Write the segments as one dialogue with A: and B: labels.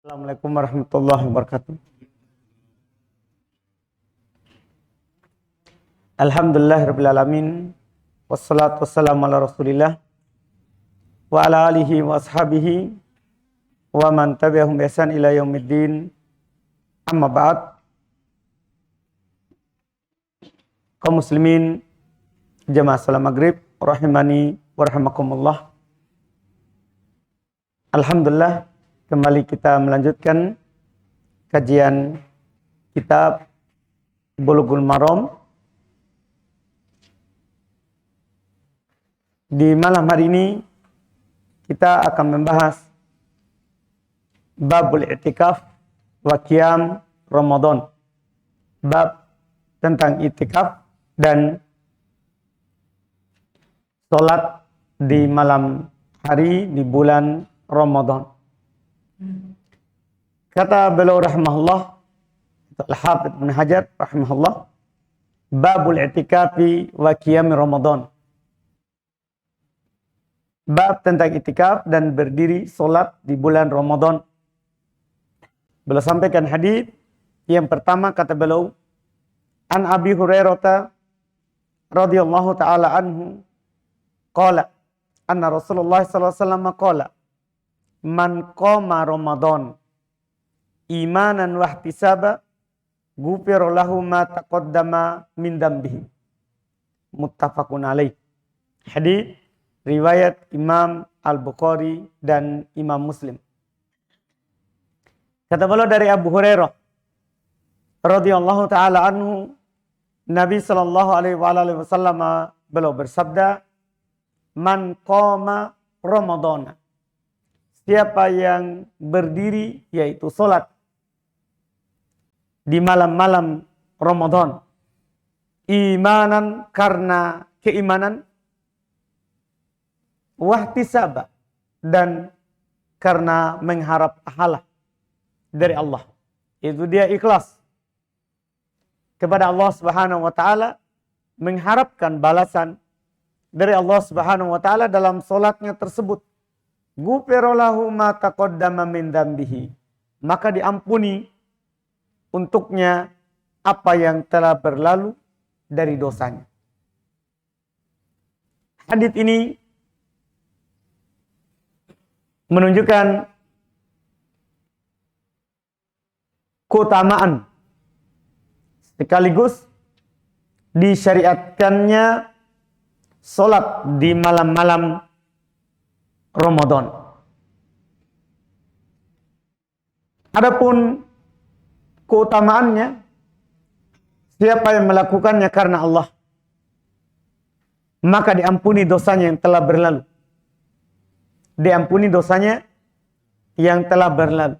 A: Assalamualaikum warahmatullahi wabarakatuh. Alhamdulillahirabbil alamin. Wassalatu wassalamu ala Rasulillah wa ala alihi wa ashabihi wa man tabi'ahum bi ihsan ila yaumiddin. Amma ba'd. Kaum muslimin jamaah salat maghrib rahimani wa rahimakumullah. Alhamdulillah, kembali kita melanjutkan kajian kitab Bulughul Maram. Di malam hari ini kita akan membahas babul i'tikaf wa qiyam Ramadan. Bab tentang i'tikaf dan salat di malam hari di bulan Ramadan. Kata beliau rahimahullah, Al-Hafidz Ibnu Hajar rahimahullah, babul i'tikafi wa qiyam Ramadan. Bab tentang i'tikaf dan berdiri salat di bulan Ramadan. Beliau sampaikan hadis yang pertama, kata beliau, an Abi Hurairah radhiyallahu taala anhu qala anna Rasulullah sallallahu alaihi wasallam qala man qama Ramadan imanan wa ihtisaba ghufira lahu ma taqaddama min dambihi. Muttafaqun alaih. Hadis riwayat Imam Al-Bukhari dan Imam Muslim. Kata beliau dari Abu Hurairah radhiyallahu taala anhu, Nabi sallallahu alaihi wasallam beliau bersabda, man qama Ramadan, siapa yang berdiri, yaitu salat di malam-malam Ramadan, imanan, karena keimanan, wahtisaba, dan karena mengharap pahala dari Allah. Itu dia ikhlas kepada Allah Subhanahu wa taala, mengharapkan balasan dari Allah Subhanahu wa taala dalam salatnya tersebut. Ghufira lahu ma taqaddama min dambihi, maka diampuni untuknya apa yang telah berlalu dari dosanya. Hadits ini menunjukkan keutamaan sekaligus disyariatkannya salat di malam-malam Ramadan. Adapun keutamaannya, siapa yang melakukannya karena Allah, maka diampuni dosanya yang telah berlalu. Diampuni dosanya yang telah berlalu.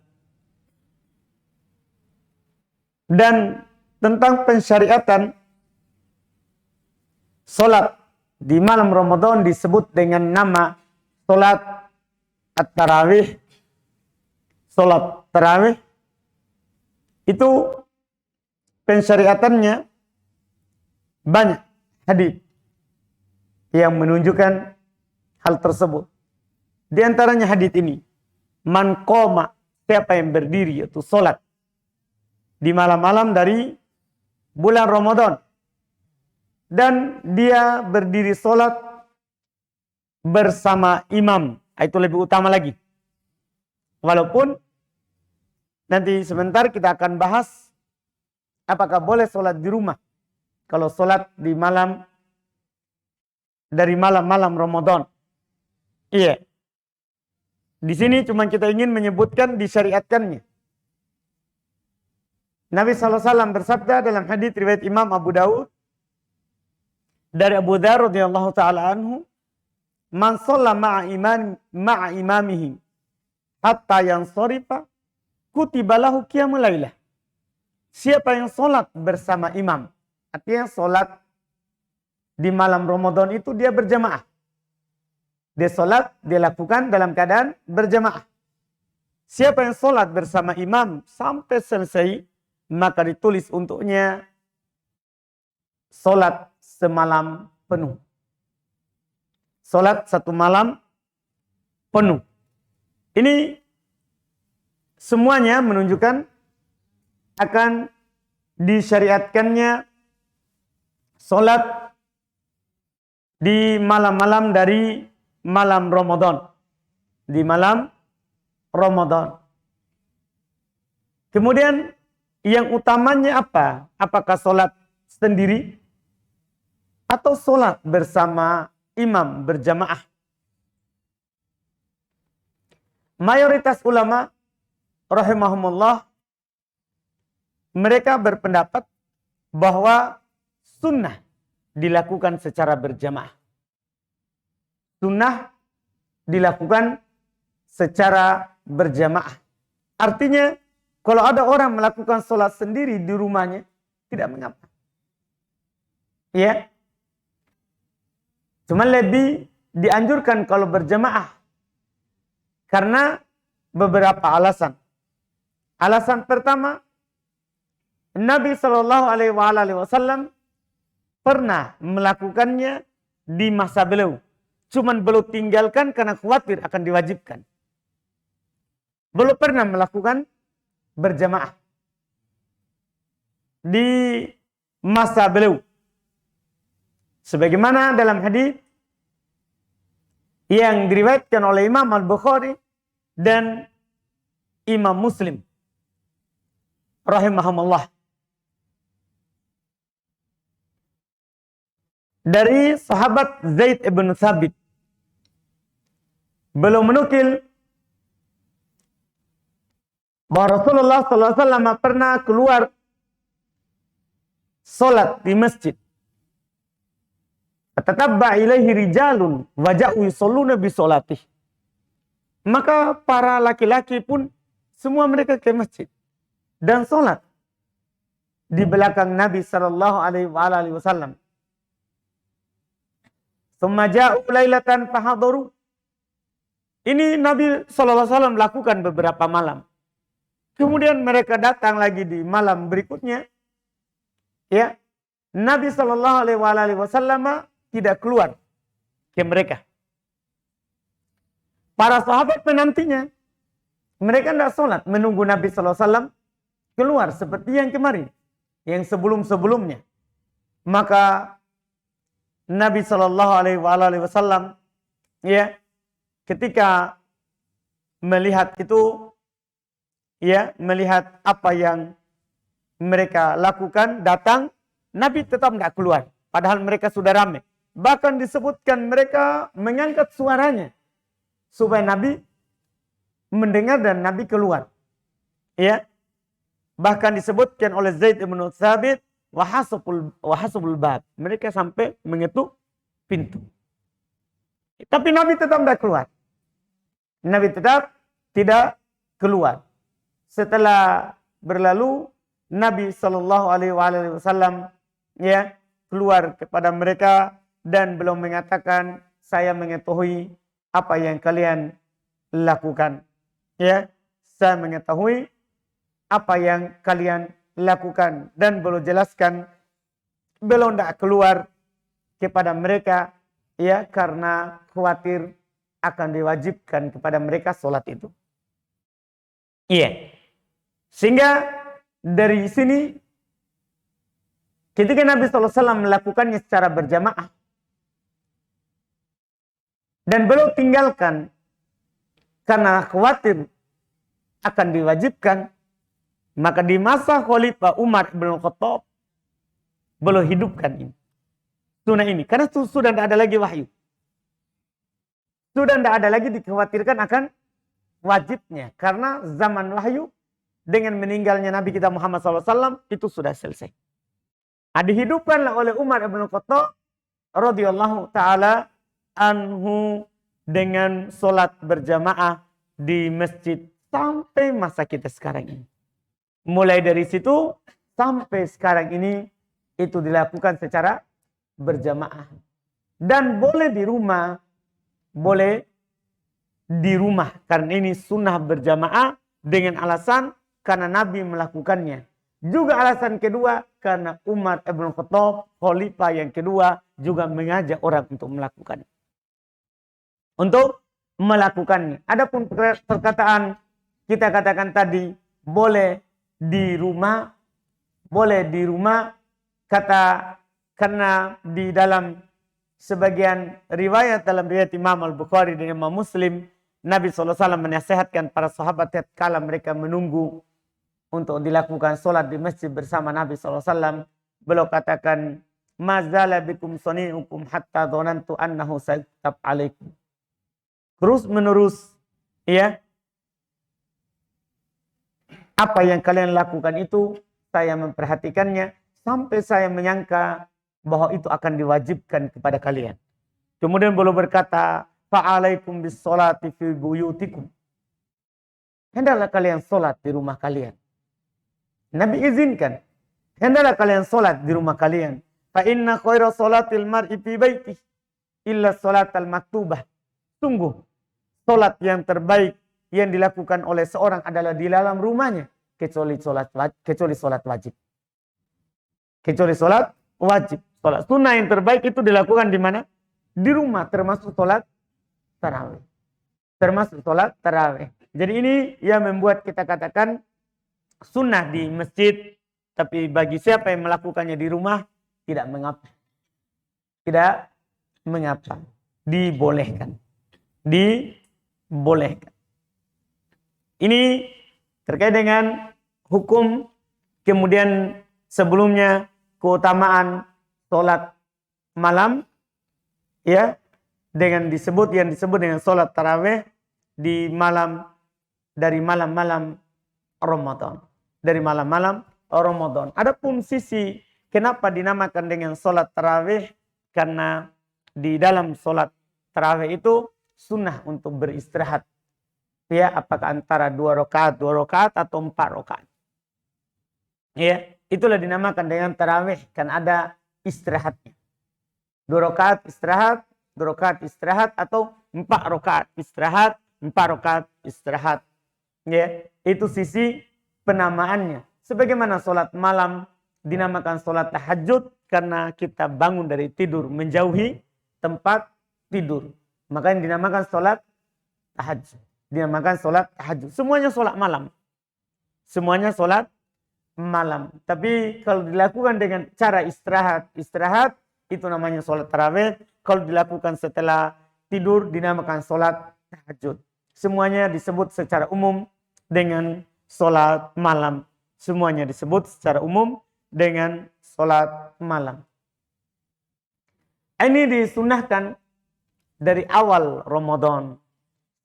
A: Dan tentang pensyariatan salat di malam Ramadan disebut dengan nama salat at-tarawih. Salat tarawih itu pensyariatannya banyak hadis yang menunjukkan hal tersebut. Di antaranya hadis ini, man qoma, siapa yang berdiri, yaitu salat di malam-malam dari bulan Ramadan, dan dia berdiri salat bersama imam, itu lebih utama lagi. Walaupun nanti sebentar kita akan bahas apakah boleh salat di rumah kalau salat di malam dari malam-malam Ramadan. Iya. Di sini cuma kita ingin menyebutkan disyariatkannya. Nabi SAW bersabda dalam hadis riwayat Imam Abu Daud dari Abu Dzar radhiyallahu taala anhu, man shalla ma'a imamihi hatta yansarifa kutiba lahu qiyamul lailah. Siapa yang salat bersama imam, artinya salat di malam Ramadan itu dia berjamaah. Dia salat, dia lakukan dalam keadaan berjamaah. Siapa yang salat bersama imam sampai selesai, maka ditulis untuknya salat semalam penuh. Salat satu malam penuh. Ini semuanya menunjukkan akan disyariatkannya solat di malam-malam dari malam Ramadan. Di malam Ramadan. Kemudian yang utamanya apa? Apakah solat sendiri atau solat bersama imam berjamaah? Mayoritas ulama rahimahumullah mereka berpendapat bahwa sunnah dilakukan secara berjamaah. Sunnah dilakukan secara berjamaah. Artinya kalau ada orang melakukan sholat sendiri di rumahnya tidak mengapa. Ya. Cuma lebih dianjurkan kalau berjamaah. Karena beberapa alasan. Alasan pertama, Nabi Shallallahu Alaihi Wasallam pernah melakukannya di masa beliau. Cuman beliau tinggalkan karena khawatir akan diwajibkan. Beliau pernah melakukan berjamaah di masa beliau. Sebagaimana dalam hadis yang diriwayatkan oleh Imam Al-Bukhari dan Imam Muslim rahimahumullah. Dari sahabat Zaid ibn Thabit. Beliau menukil bahwa Rasulullah SAW pernah keluar solat di masjid. Tatabba ilaihi rijalun waja'u yusalluna bi solatih. Maka para laki-laki pun semua mereka ke masjid dan solat di belakang Nabi sallallahu alaihi wasallam. Tsumma ja'u lailatan fahadaru. Ini Nabi sallallahu alaihi wasallam lakukan beberapa malam. Kemudian mereka datang lagi di malam berikutnya. Ya. Nabi sallallahu alaihi wasallam tidak keluar ke mereka. Para sahabat menantinya. Mereka tidak sholat menunggu Nabi sallallahu alaihi wasallam keluar seperti yang kemarin. Yang sebelum-sebelumnya. Maka Nabi sallallahu alaihi wasallam ya, ketika melihat itu, ya, melihat apa yang mereka lakukan, datang, Nabi tetap tidak keluar. Padahal mereka sudah ramai. Bahkan disebutkan mereka mengangkat suaranya supaya Nabi mendengar dan Nabi keluar. Ya. Bahkan disebutkan oleh Zaid bin Thabit wahasabul bab. Mereka sampai mengetuk pintu. Tapi Nabi tetap tidak keluar. Nabi tetap tidak keluar. Setelah berlalu, Nabi Shallallahu Alaihi Wasallam ya keluar kepada mereka dan belum mengatakan, saya mengetahui apa yang kalian lakukan. Ya, saya mengetahui apa yang kalian lakukan dan belum jelaskan, belum tidak keluar kepada mereka ya karena khawatir akan diwajibkan kepada mereka sholat itu. Iya. Sehingga dari sini ketika Nabi SAW melakukannya secara berjamaah dan beliau tinggalkan karena khawatir akan diwajibkan, maka di masa Khalifah Umar bin Khattab beliau hidupkan ini. Sunnah ini. Karena sudah tidak ada lagi wahyu. Sudah tidak ada lagi dikhawatirkan akan wajibnya. Karena zaman wahyu dengan meninggalnya Nabi kita Muhammad SAW itu sudah selesai. Dihidupkanlah oleh Umar bin Khattab radhiyallahu ta'ala anhu dengan solat berjamaah di masjid sampai masa kita sekarang ini. Mulai dari situ sampai sekarang ini itu dilakukan secara berjamaah. Dan boleh di rumah. Boleh di rumah. Karena ini sunnah berjamaah dengan alasan karena Nabi melakukannya. Juga alasan kedua karena Umar ibn Khattab, khalifah yang kedua, juga mengajak orang untuk melakukannya. Untuk melakukannya. Adapun perkataan kita katakan tadi boleh di rumah, kata karena di dalam sebagian riwayat dalam riwayat Imam Al-Bukhari dan Imam Muslim, Nabi SAW menasihatkan para sahabat kala mereka menunggu untuk dilakukan sholat di masjid bersama Nabi SAW. Beliau katakan, mazala bikum soni'ukum hatta dhonantu annahu sayutab alaikum. Terus menerus, ya, apa yang kalian lakukan itu, saya memperhatikannya, sampai saya menyangka bahwa itu akan diwajibkan kepada kalian. Kemudian beliau berkata, fa'alaikum bis sholati fi buyutikum. Hendaklah kalian sholat di rumah kalian. Nabi izinkan. Hendaklah kalian sholat di rumah kalian. Fa inna khaira sholatil mar'i fi baiti illa sholatal maktubah. Sungguh, sholat yang terbaik yang dilakukan oleh seorang adalah di dalam rumahnya. Kecuali sholat wajib. Kecuali sholat wajib. Sholat sunnah yang terbaik itu dilakukan di mana? Di rumah, termasuk sholat tarawih. Termasuk sholat tarawih. Jadi ini yang membuat kita katakan sunnah di masjid. Tapi bagi siapa yang melakukannya di rumah, tidak mengapa. Tidak mengapa. Dibolehkan. Dibolehkan. Ini terkait dengan hukum, kemudian sebelumnya keutamaan sholat malam, ya, yang disebut dengan sholat tarawih di malam, dari malam-malam Ramadan. Dari malam-malam Ramadan. Adapun sisi kenapa dinamakan dengan sholat tarawih, karena di dalam sholat tarawih itu sunnah untuk beristirahat. Ya, apakah antara 2 rakaat atau 4 rakaat. Ya, itulah dinamakan dengan tarawih, kan ada istirahatnya. 2 rakaat istirahat, 2 rakaat istirahat, atau 4 rakaat istirahat, 4 rakaat istirahat. Ya, itu sisi penamaannya. Sebagaimana sholat malam dinamakan sholat tahajud karena kita bangun dari tidur menjauhi tempat tidur. Makanya dinamakan sholat tahajud. Dinamakan sholat tahajud. Semuanya sholat malam. Semuanya sholat malam. Tapi kalau dilakukan dengan cara istirahat itu namanya sholat tarawih. Kalau dilakukan setelah tidur dinamakan sholat tahajud. Semuanya disebut secara umum dengan sholat malam. Semuanya disebut secara umum dengan sholat malam. Ini disunahkan dari awal Ramadan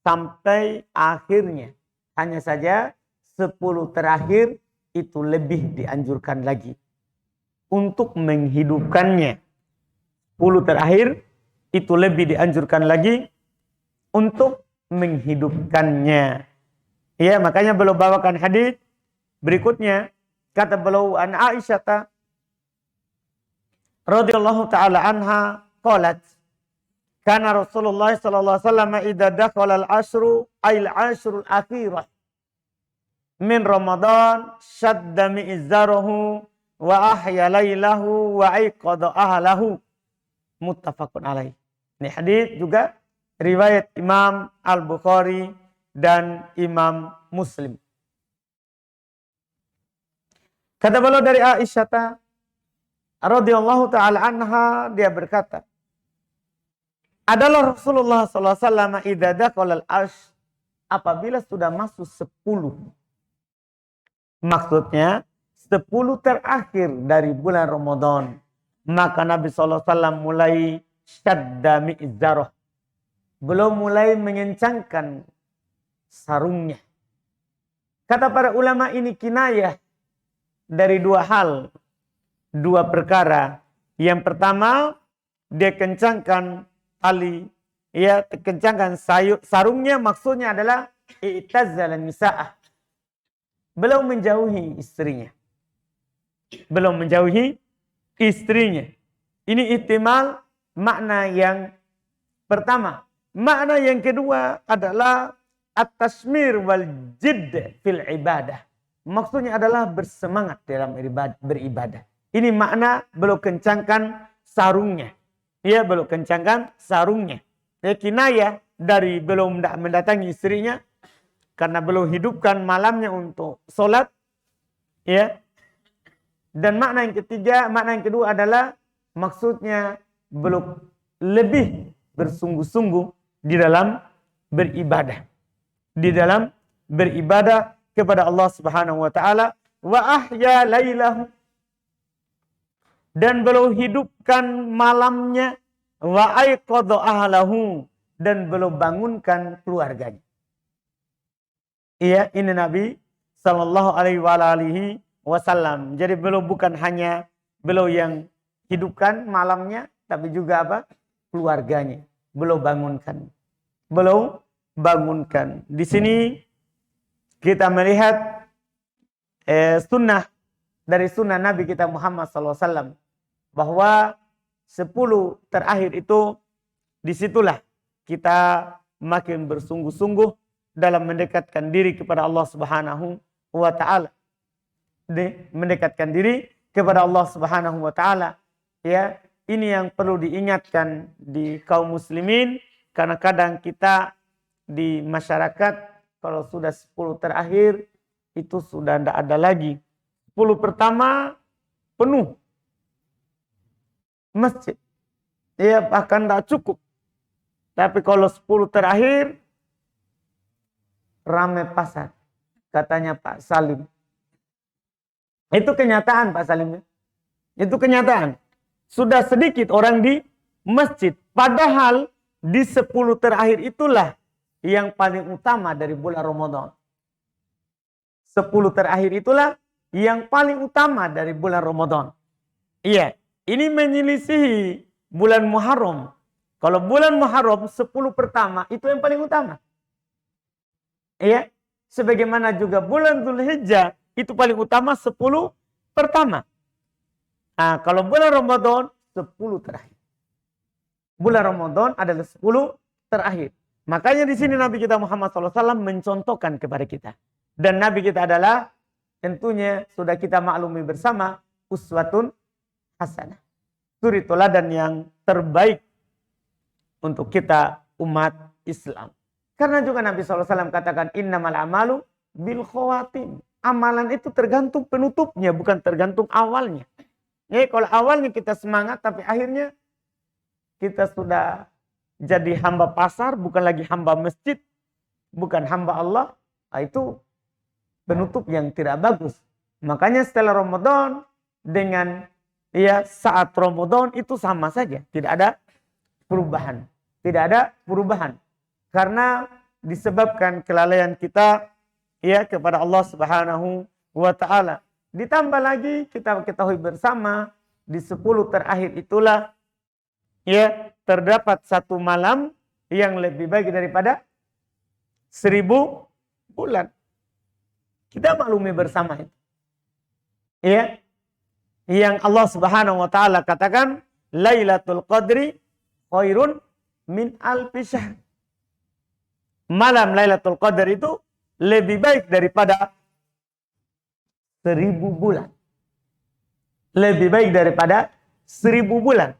A: sampai akhirnya. Hanya saja 10 terakhir itu lebih dianjurkan lagi untuk menghidupkannya. 10 terakhir itu lebih dianjurkan lagi untuk menghidupkannya. Ya, makanya beliau bawakan hadis berikutnya. Kata beliau, an Aisyah radhiyallahu taala anha qalat, kana Rasulullah sallallahu alaihi wasallam idza dakhala al-ashru ay al-ashru al-akhirah min Ramadan shadda mi'zarahu wa ahya lailahu wa aiqadha ahlahu. Muttafaqun alaih. Ini hadis juga riwayat Imam Al-Bukhari dan Imam Muslim. Kata beliau dari Aisyah radhiyallahu taala anha, dia berkata, adalah Rasulullah sallallahu alaihi wasallam idza dakhala al-ash, apabila sudah masuk 10. Maksudnya 10 terakhir dari bulan Ramadan, maka Nabi sallallahu alaihi wasallam mulai syadda mi'zarah. Belum mulai mengencangkan sarungnya. Kata para ulama ini kinayah dari 2 hal, 2 perkara. Yang pertama, dia kencangkan tali, ya, kencangkan sarungnya, maksudnya adalah i'tazala nisa'ah. Belum menjauhi istrinya. Belum menjauhi istrinya. Ini ihtimal makna yang pertama. Makna yang kedua adalah at-tasmir wal jidd fil ibadah. Maksudnya adalah bersemangat dalam beribadah. Ini makna belum kencangkan sarungnya. Ya, belum kencangkan sarungnya. Ya, kinayah dari belum mendatangi istrinya karena beliau hidupkan malamnya untuk sholat, ya. Dan makna yang ketiga, makna yang kedua adalah maksudnya beliau lebih bersungguh-sungguh di dalam beribadah, kepada Allah Subhanahu wa taala. Wa ahya lailahu, dan beliau hidupkan malamnya. Wa aiqadha ahlahu, dan beliau bangunkan keluarganya. Iya, ini Nabi sallallahu alaihi wasallam. Jadi beliau bukan hanya beliau yang hidupkan malamnya, tapi juga apa? Keluarganya. Beliau bangunkan. Di sini kita melihat sunnah dari sunnah Nabi kita Muhammad sallallahu alaihi wasallam, bahwa 10 terakhir itu, disitulah kita makin bersungguh-sungguh dalam mendekatkan diri kepada Allah Subhanahu wa taala. Mendekatkan diri kepada Allah Subhanahu wa taala. Ya, ini yang perlu diingatkan di kaum muslimin, karena kadang kita di masyarakat kalau sudah 10 terakhir itu sudah tidak ada lagi. 10 pertama penuh masjid. Ya, bahkan tidak cukup. Tapi kalau 10 terakhir ramai pasar, katanya Pak Salim. Itu kenyataan Pak Salim. Itu kenyataan. Sudah sedikit orang di masjid. Padahal di 10 terakhir itulah yang paling utama dari bulan Ramadan. 10 terakhir itulah yang paling utama dari bulan Ramadan. Iya, ini menyelisihi bulan Muharram. Kalau bulan Muharram 10 pertama itu yang paling utama. Iya, sebagaimana juga bulan Dzulhijjah itu paling utama 10 pertama. Nah, kalau bulan Ramadan 10 terakhir. Bulan Ramadan adalah 10 terakhir. Makanya di sini Nabi kita Muhammad SAW mencontohkan kepada kita. Dan Nabi kita adalah tentunya sudah kita maklumi bersama uswatun hasanah. Suri teladan yang terbaik untuk kita umat Islam. Karena juga Nabi SAW katakan innamal amalu bil khawatim. Amalan itu tergantung penutupnya, bukan tergantung awalnya. Ya, kalau awalnya kita semangat tapi akhirnya kita sudah jadi hamba pasar, bukan lagi hamba masjid, bukan hamba Allah, itu penutup yang tidak bagus. Makanya setelah Ramadan dengan saat Ramadan itu sama saja, tidak ada perubahan. Tidak ada perubahan. Karena disebabkan kelalaian kita kepada Allah Subhanahu wa taala. Ditambah lagi kita ketahui bersama di 10 terakhir itulah terdapat satu malam yang lebih baik daripada 1000 bulan. Kita maklumi bersama itu. Yang Allah Subhanahu wa taala katakan Lailatul Qadri khairun min alfi syahr. Malam Lailatul Qadar itu lebih baik daripada 1000 bulan. Lebih baik daripada 1000 bulan.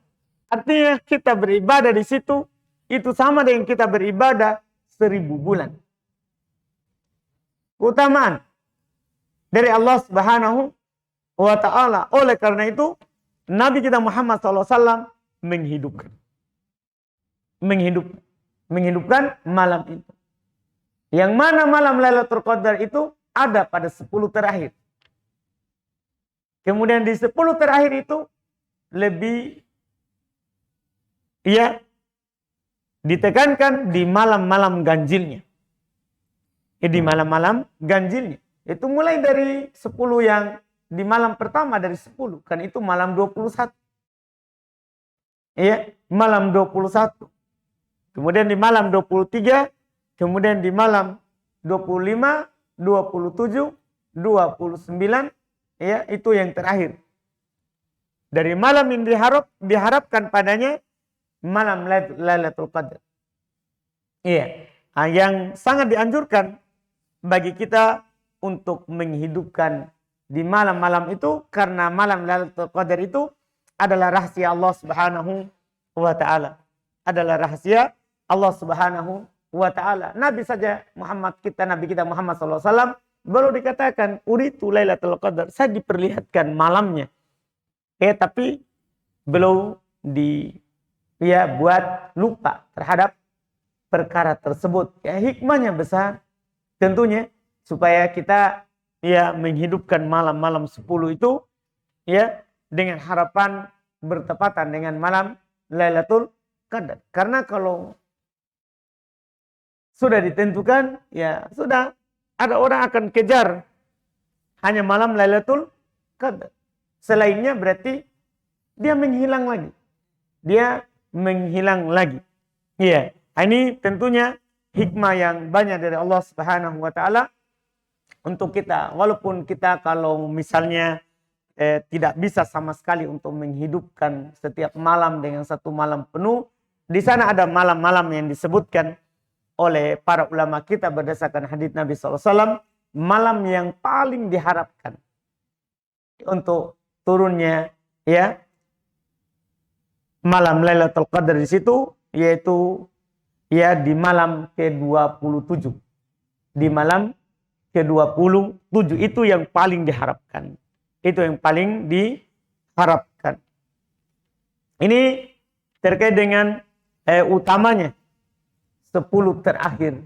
A: Artinya kita beribadah di situ itu sama dengan kita beribadah 1000 bulan. Keutamaan dari Allah Subhanahu wa taala. Oleh karena itu Nabi kita Muhammad SAW menghidupkan malam itu. Yang mana malam Lailatul Qadar itu ada pada 10 terakhir. Kemudian di 10 terakhir itu lebih ditekankan di malam-malam ganjilnya. Di malam-malam ganjilnya. Itu mulai dari 10 yang di malam pertama dari 10. Kan itu malam 21. Malam 21. Kemudian di malam 23. Kemudian di malam 25, 27, 29. Itu yang terakhir. Dari malam yang diharapkan padanya malam Lailatul Qadar. Yang sangat dianjurkan bagi kita untuk menghidupkan di malam-malam itu, karena malam Lailatul Qadar itu adalah rahasia Allah Subhanahu wa taala. Adalah rahasia Allah Subhanahu wa ta'ala. Nabi saja Nabi kita Muhammad SAW, baru dikatakan, uritu Lailatul Qadar. Saya diperlihatkan malamnya. Tapi belum buat lupa terhadap perkara tersebut. Hikmahnya besar. Tentunya supaya kita menghidupkan malam-malam 10 itu dengan harapan bertepatan dengan malam Lailatul Qadar. Karena kalau sudah ditentukan, sudah ada orang akan kejar hanya malam Lailatul Qadar. Selainnya berarti dia menghilang lagi. Ini tentunya hikmah yang banyak dari Allah Subhanahu wa taala untuk kita. Walaupun kita kalau misalnya tidak bisa sama sekali untuk menghidupkan setiap malam dengan satu malam penuh, di sana ada malam-malam yang disebutkan oleh para ulama kita berdasarkan hadits Nabi SAW, malam yang paling diharapkan untuk turunnya malam Lailatul Qadar di situ, yaitu di malam ke-27. Di malam ke-27 itu yang paling diharapkan. Itu yang paling diharapkan. Ini terkait dengan utamanya 10 terakhir.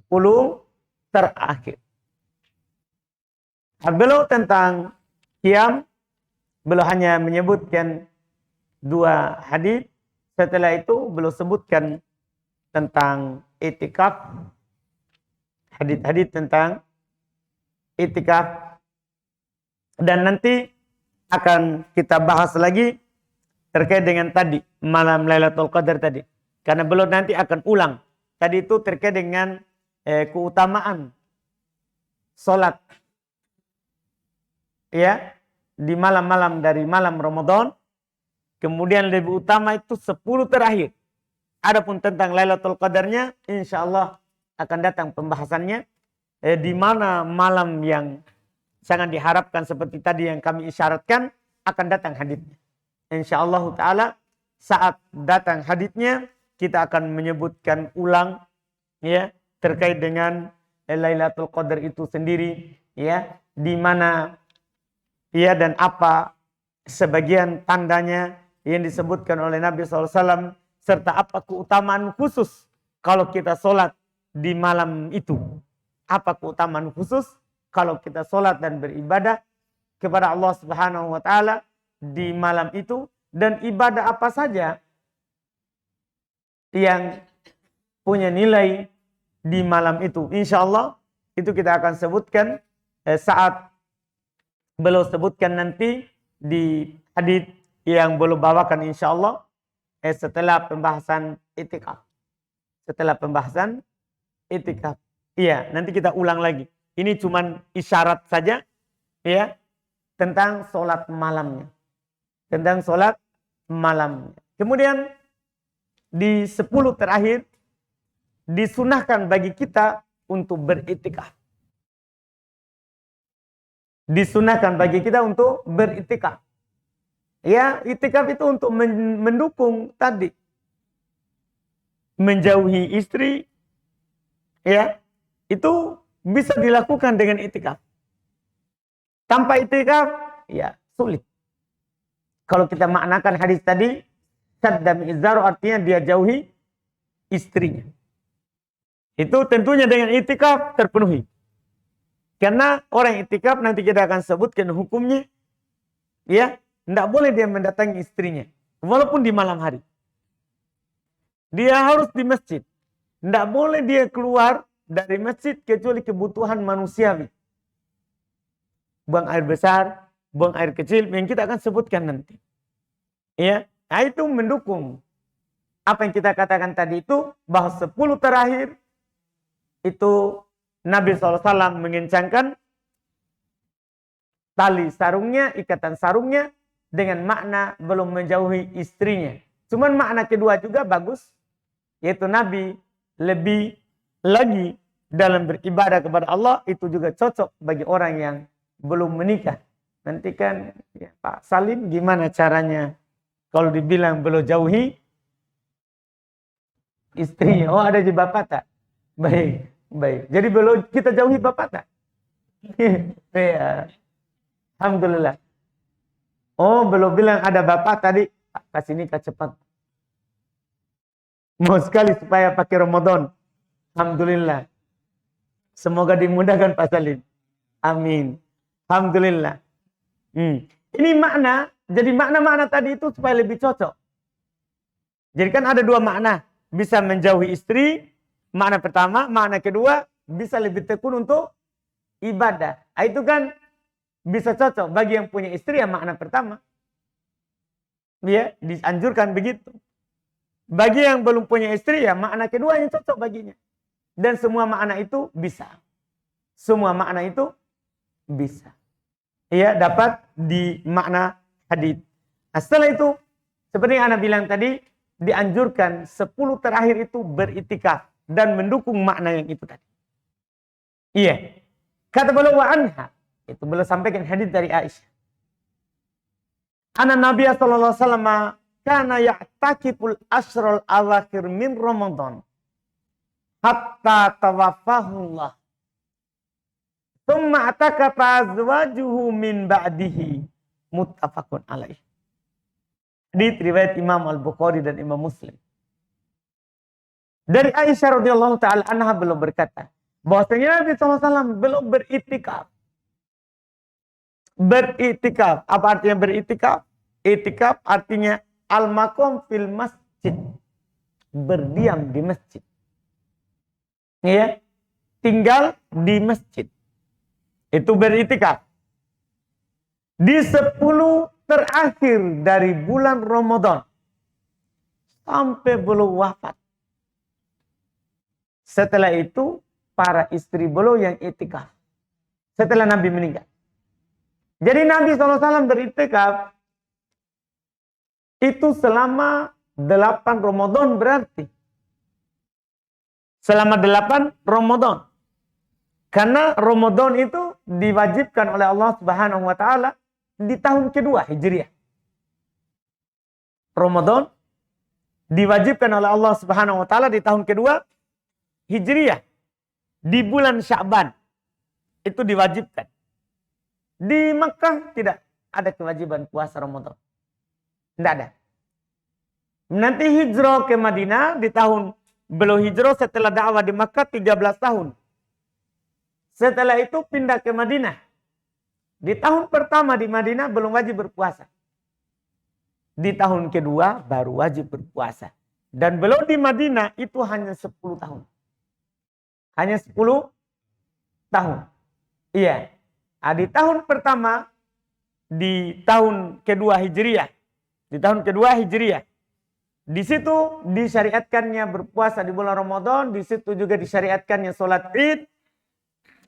A: 10 terakhir. Beliau tentang qiyam, beliau hanya menyebutkan 2 hadis. Setelah itu beliau sebutkan tentang itikaf. Hadis-hadis tentang itikaf. Dan nanti akan kita bahas lagi terkait dengan tadi malam Lailatul Qadar tadi. Karena beliau nanti akan ulang. Tadi itu terkait dengan keutamaan sholat di malam-malam dari malam Ramadan. Kemudian lebih utama itu 10 terakhir. Adapun tentang Lailatul Qadarnya, insya Allah akan datang pembahasannya. Di mana malam yang sangat diharapkan seperti tadi yang kami isyaratkan, akan datang haditsnya. Insya Allah Ta'ala saat datang haditsnya, kita akan menyebutkan ulang terkait dengan Lailatul Qadar itu sendiri, di mana dan apa sebagian tandanya yang disebutkan oleh Nabi SAW, serta apa keutamaan khusus kalau kita sholat di malam itu. Apa keutamaan khusus kalau kita sholat dan beribadah kepada Allah Subhanahu wa taala di malam itu, dan ibadah apa saja yang punya nilai di malam itu. Insya Allah itu kita akan sebutkan saat beliau sebutkan nanti di hadits yang beliau bawakan insya Allah setelah pembahasan itikaf. Setelah pembahasan itikaf. Nanti kita ulang lagi. Ini cuman isyarat saja tentang sholat malamnya. Tentang sholat malamnya. Kemudian di 10 terakhir disunahkan bagi kita untuk beritikaf. Disunahkan bagi kita untuk beritikaf. Itikaf itu untuk mendukung tadi. Menjauhi istri. Itu bisa dilakukan dengan itikaf. Tanpa itikaf, sulit. Kalau kita maknakan hadis tadi, sadda mi'izzaru artinya dia jauhi istrinya. Itu tentunya dengan itikaf terpenuhi. Karena orang itikaf nanti kita akan sebutkan hukumnya. Tidak boleh dia mendatangi istrinya. Walaupun di malam hari. Dia harus di masjid. Tidak boleh dia keluar dari masjid kecuali kebutuhan manusiawi. Buang air besar, buang air kecil, yang kita akan sebutkan nanti. Nah itu mendukung apa yang kita katakan tadi itu, bahwa 10 terakhir itu Nabi SAW mengencangkan tali sarungnya, ikatan sarungnya dengan makna belum menjauhi istrinya. Cuman makna kedua juga bagus, yaitu Nabi lebih lagi dalam beribadah kepada Allah, itu juga cocok bagi orang yang belum menikah. Nanti kan Pak Salim gimana caranya kalau dibilang belum jauhi istrinya? Oh ada di bapak tak? Baik, baik. Jadi belum kita jauhi bapak tak? Ya. Alhamdulillah. Oh, belum bilang ada bapak tadi. Kasih nikah cepat. Mau sekali supaya pakai Ramadan. Alhamdulillah. Semoga dimudahkan Pak Salim. Amin. Alhamdulillah. Ini makna. Jadi makna-makna tadi itu supaya lebih cocok. Jadi kan ada dua makna. Bisa menjauhi istri. Makna pertama. Makna kedua. Bisa lebih tekun untuk ibadah. Itu kan bisa cocok. Bagi yang punya istri ya makna pertama. Ya, dianjurkan begitu. Bagi yang belum punya istri ya makna kedua yang cocok baginya. Dan semua makna itu bisa. Semua makna itu bisa. Ya, dapat di makna hadis. Setelah itu, seperti yang Anda bilang tadi, dianjurkan 10 terakhir itu beritikaf dan mendukung makna yang itu tadi. Iya. Kata beliau wa anha, itu beliau sampaikan hadis dari Aisyah. Anna Nabi sallallahu alaihi wasallam kana ya'takiful ashrul awakhir min Ramadan hatta tawaffahullah. Tsumma atakafa azwajuhu min ba'dihi. Muttafaqun alaih. Hadits riwayat Imam Al-Bukhari dan Imam Muslim. Dari Aisyah radhiyallahu taala anha beliau berkata, bahwasanya Nabi SAW belum beritikaf. Beritikaf. Apa artinya beritikaf? Itikaf artinya al-maqam fil masjid. Berdiam di masjid. Ya. Tinggal di masjid. Itu beritikaf. Di 10 terakhir dari bulan Ramadan. Sampai beliau wafat. Setelah itu, para istri beliau yang itikaf. Setelah Nabi meninggal. Jadi Nabi SAW beritikaf. Itu selama 8 Ramadan berarti. Selama 8 Ramadan. Karena Ramadan itu diwajibkan oleh Allah Subhanahu wa taala di tahun kedua Hijriah. Ramadan diwajibkan oleh Allah Subhanahu wa taala di tahun kedua Hijriah. Di bulan Sya'ban itu diwajibkan. Di Makkah tidak ada kewajiban puasa Ramadan. Tidak ada. Nanti hijrah ke Madinah di tahun beliau hijrah setelah dakwah di Makkah 13 tahun. Setelah itu pindah ke Madinah. Di tahun pertama di Madinah belum wajib berpuasa. Di tahun kedua baru wajib berpuasa. Dan beliau di Madinah itu hanya 10 tahun. Hanya 10 tahun. Iya. Di tahun pertama, di tahun kedua Hijriah. Di tahun kedua Hijriah. Di situ disyariatkannya berpuasa di bulan Ramadan. Di situ juga disyariatkannya sholat Id.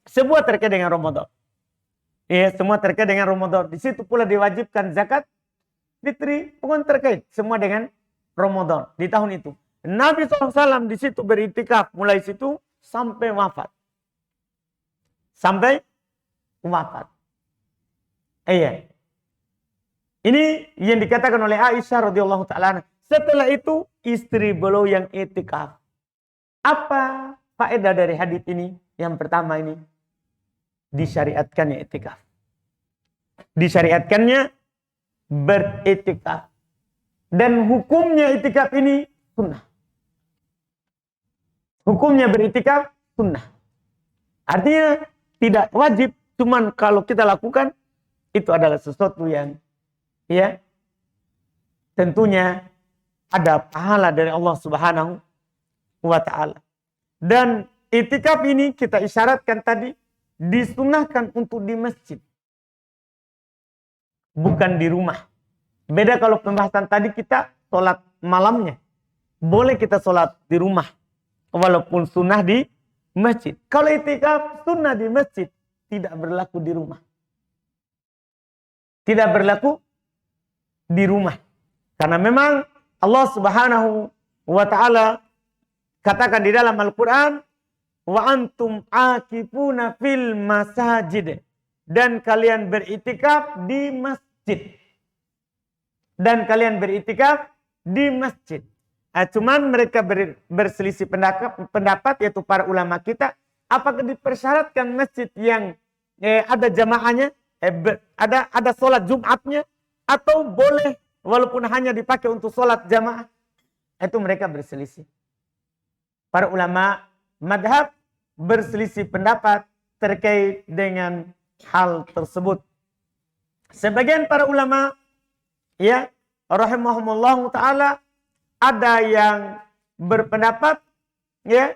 A: Semua terkait dengan Ramadan. Ya, semua terkait dengan Ramadan. Di situ pula diwajibkan zakat fitri, pun terkait semua dengan Ramadan di tahun itu. Nabi SAW di situ beritikaf mulai situ sampai wafat. Sampai wafat. Iya. Ini yang dikatakan oleh Aisyah radhiyallahu taala. Setelah itu istri beliau yang itikaf. Apa faedah dari hadis ini? Yang pertama ini disyariatkannya itikaf. Disyariatkannya beritikaf. Dan hukumnya itikaf ini sunnah. Hukumnya beritikaf sunnah. Artinya tidak wajib, cuman kalau kita lakukan itu adalah sesuatu yang ya tentunya ada pahala dari Allah Subhanahu wa taala. Dan itikaf ini kita isyaratkan tadi disunahkan untuk di masjid. Bukan di rumah. Beda kalau pembahasan tadi kita sholat malamnya. Boleh kita sholat di rumah. Walaupun sunnah di masjid. Kalau itikaf sunnah di masjid. Tidak berlaku di rumah. Tidak berlaku di rumah. Karena memang Allah Subhanahu wa ta'ala katakan di dalam Al-Quran. Wa antum akifuna fil masajid. Dan kalian beritikaf di masjid. Dan kalian beritikaf di masjid. Cuman mereka berselisih pendapat yaitu para ulama kita, apakah dipersyaratkan masjid yang ada jamaahnya, ada sholat Jumatnya, atau boleh walaupun hanya dipakai untuk sholat jamaah. Itu mereka berselisih. Para ulama madhab berselisih pendapat terkait dengan hal tersebut. Sebagian para ulama, ya, rahimahumullah ta'ala, ada yang berpendapat, ya,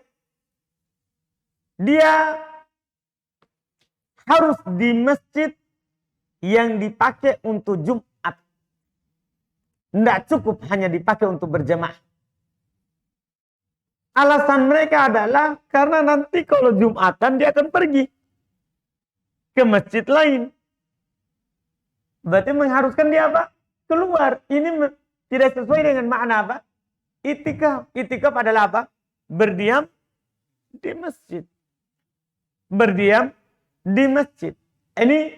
A: dia harus di masjid yang dipakai untuk Jumat. Tidak cukup hanya dipakai untuk berjamaah. Alasan mereka adalah karena nanti kalau Jumatan dia akan pergi ke masjid lain. Berarti mengharuskan dia apa? Keluar. Ini tidak sesuai dengan makna apa? Itikaf. Itikaf adalah apa? Berdiam di masjid. Berdiam di masjid. Ini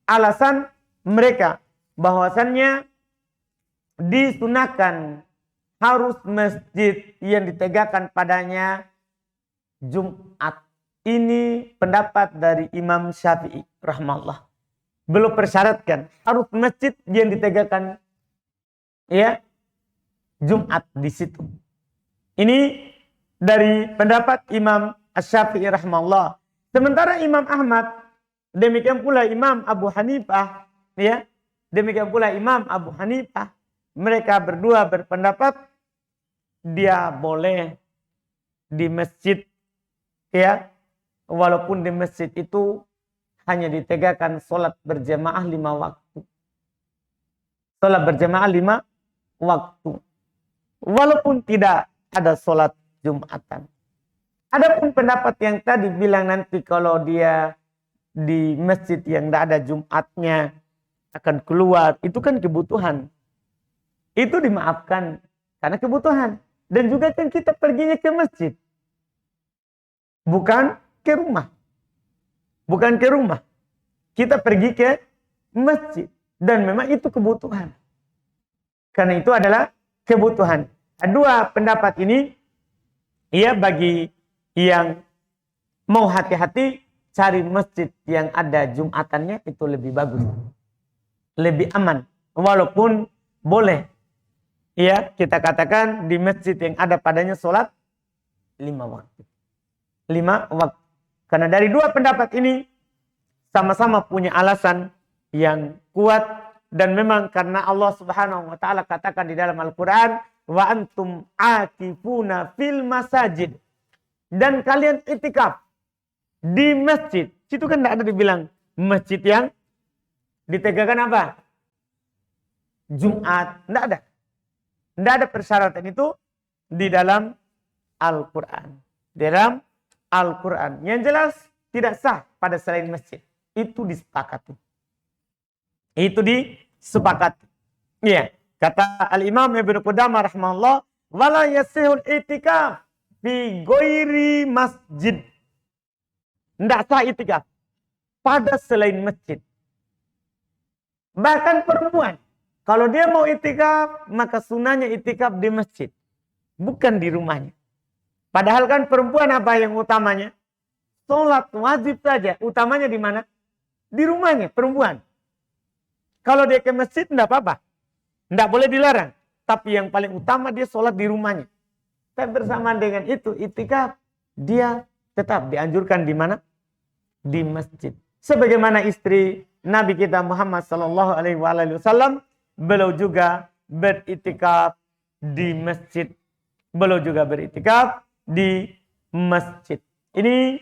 A: alasan mereka bahwasannya disunahkan harus masjid yang ditegakkan padanya Jumat. Ini pendapat dari Imam Syafi'i rahimahullah. Belum persyaratkan harus masjid yang ditegakkan, ya, Jumat di situ. Ini dari pendapat Imam Syafi'i rahimahullah. Sementara Imam Ahmad, demikian pula Imam Abu Hanifah, ya, demikian pula Imam Abu Hanifah, mereka berdua berpendapat dia boleh di masjid, ya, walaupun di masjid itu hanya ditegakkan sholat berjamaah 5 waktu. Sholat berjamaah 5 waktu. Walaupun tidak ada sholat Jumatan. Adapun pendapat yang tadi bilang nanti kalau dia di masjid yang tidak ada Jumatnya akan keluar, itu kan kebutuhan. Itu dimaafkan karena kebutuhan. Dan juga kan kita perginya ke masjid. Bukan ke rumah. Bukan ke rumah. Kita pergi ke masjid. Dan memang itu kebutuhan. Karena itu adalah kebutuhan. Dua pendapat ini, ya, bagi yang mau hati-hati, cari masjid yang ada Jumatannya itu lebih bagus. Lebih aman. Walaupun boleh, ya, kita katakan di masjid yang ada padanya sholat 5 waktu. 5 waktu. Karena dari dua pendapat ini sama-sama punya alasan yang kuat. Dan memang karena Allah subhanahu wa ta'ala katakan di dalam Al-Quran, wa antum akifuna fil masajid. Dan kalian itikaf di masjid. Situ kan tidak ada dibilang masjid yang ditegakkan apa? Jumat. Tidak ada. Tidak ada persyaratan itu di dalam Al-Quran. Di dalam Al-Quran. Yang jelas tidak sah pada selain masjid. Itu disepakati. Itu disepakati. Iya. Kata Al-Imam Ibnu Qudamah rahimahullah, wala yasihul itikaf fi ghairi masjid. Tidak sah itikaf pada selain masjid. Bahkan perempuan, kalau dia mau itikaf, maka sunahnya itikaf di masjid. Bukan di rumahnya. Padahal kan perempuan apa yang utamanya? Sholat wajib saja. Utamanya di mana? Di rumahnya, perempuan. Kalau dia ke masjid, tidak apa-apa. Tidak boleh dilarang. Tapi yang paling utama dia sholat di rumahnya. Tapi bersamaan dengan itu, itikaf, dia tetap dianjurkan di mana? Di masjid. Sebagaimana istri Nabi kita Muhammad SAW, beliau juga beritikaf di masjid. Beliau juga beritikaf di masjid. Ini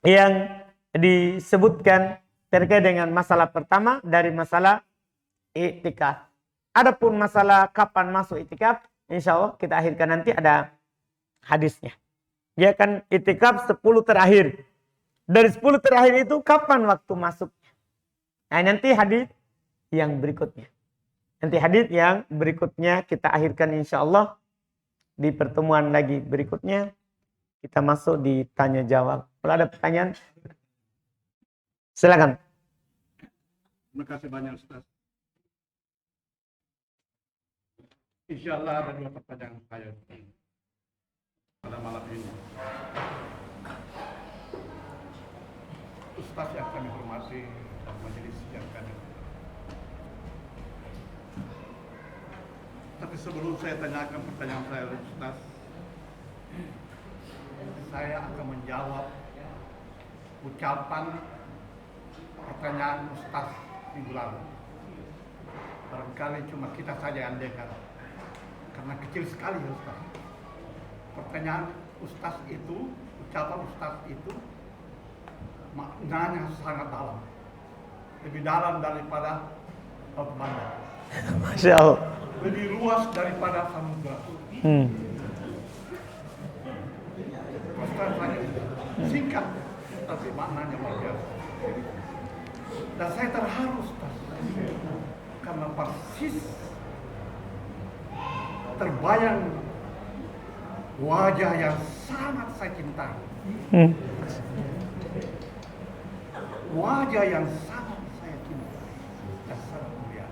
A: yang disebutkan terkait dengan masalah pertama dari masalah iktikaf. Adapun masalah kapan masuk iktikaf, insya Allah kita akhirkan nanti ada hadisnya. Ya kan iktikaf 10 terakhir. Dari 10 terakhir itu kapan waktu masuknya? Nah, nanti hadis yang berikutnya. Nanti hadis yang berikutnya kita akhirkan insya Allah. Di pertemuan lagi berikutnya kita masuk di tanya jawab. Kalau ada pertanyaan, silakan.
B: Terima kasih banyak Ustaz. Insya Allah ada dua pertanyaan saya pada malam ini. Ustaz yang kami hormati dan majelis yang kami hormati. Tapi sebelum saya tanyakan pertanyaan saya oleh Ustaz, saya akan menjawab ucapan pertanyaan Ustaz minggu lalu. Barangkali cuma kita saja yang dengar, karena kecil sekali Ustaz. Pertanyaan Ustaz itu, ucapan Ustaz itu maknanya sangat dalam, lebih dalam daripada laut Banda,
A: Masya Allah.
B: lebih luas daripada samudra. Ustaz hanya singkat, tapi maknanya luar biasa. Dan saya terharu Ustaz, karena persis terbayang wajah yang sangat saya cintai. Wajah yang sangat saya cintai dan sangat mulia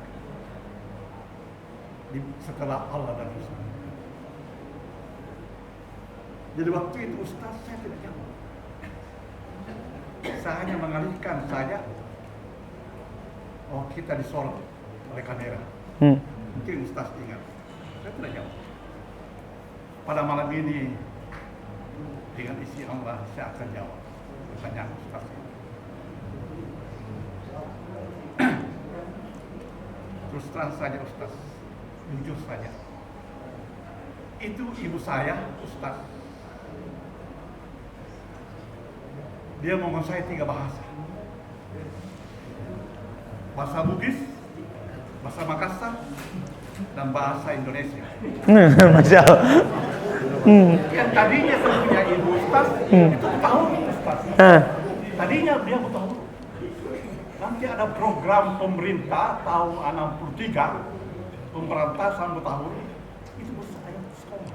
B: setelah Allah dan Rasul. Jadi waktu itu Ustaz saya tidak jawab. Saya hanya mengalihkan saja. Oh, kita disorot oleh kamera. Mungkin Ustaz ingat. Saya tidak jawab. Pada malam ini dengan isi Allah saya akan jawab pertanyaan Ustaz ini. Terus terang saja Ustaz, jujur saja. Itu ibu saya, Ustaz. Dia menguasai 3 bahasa. Bahasa Bugis, bahasa Makassar, dan bahasa Indonesia.
A: Masya Allah.
B: Yang tadinya saya punya ibu Ustaz, itu tahu Ustaz. Tadinya dia tahu. Nanti ada program pemerintah tahun 63, pemberantasan Betawi, itu saya sekolah.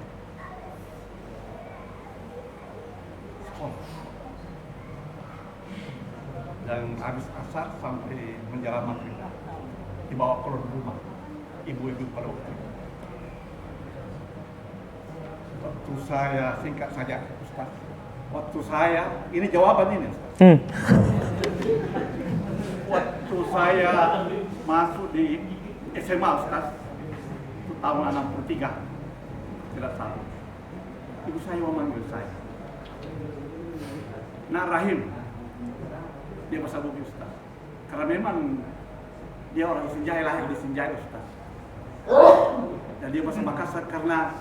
B: Dan habis asar sampai menjelang maghrib dibawa keluar rumah ibu-ibu pada waktu itu. Waktu saya, singkat saja Ustaz, waktu saya, ini jawaban ini Ustaz. Waktu saya masuk di SMA Ustaz, itu tahun 63, tidak salah. Ibu saya memanggil saya, Nak Rahim. Dia bahasa Bugis Ustaz, karena memang dia orang Sinjai, lahir di Sinjai Ustaz. Dan dia bahasa Makassar karena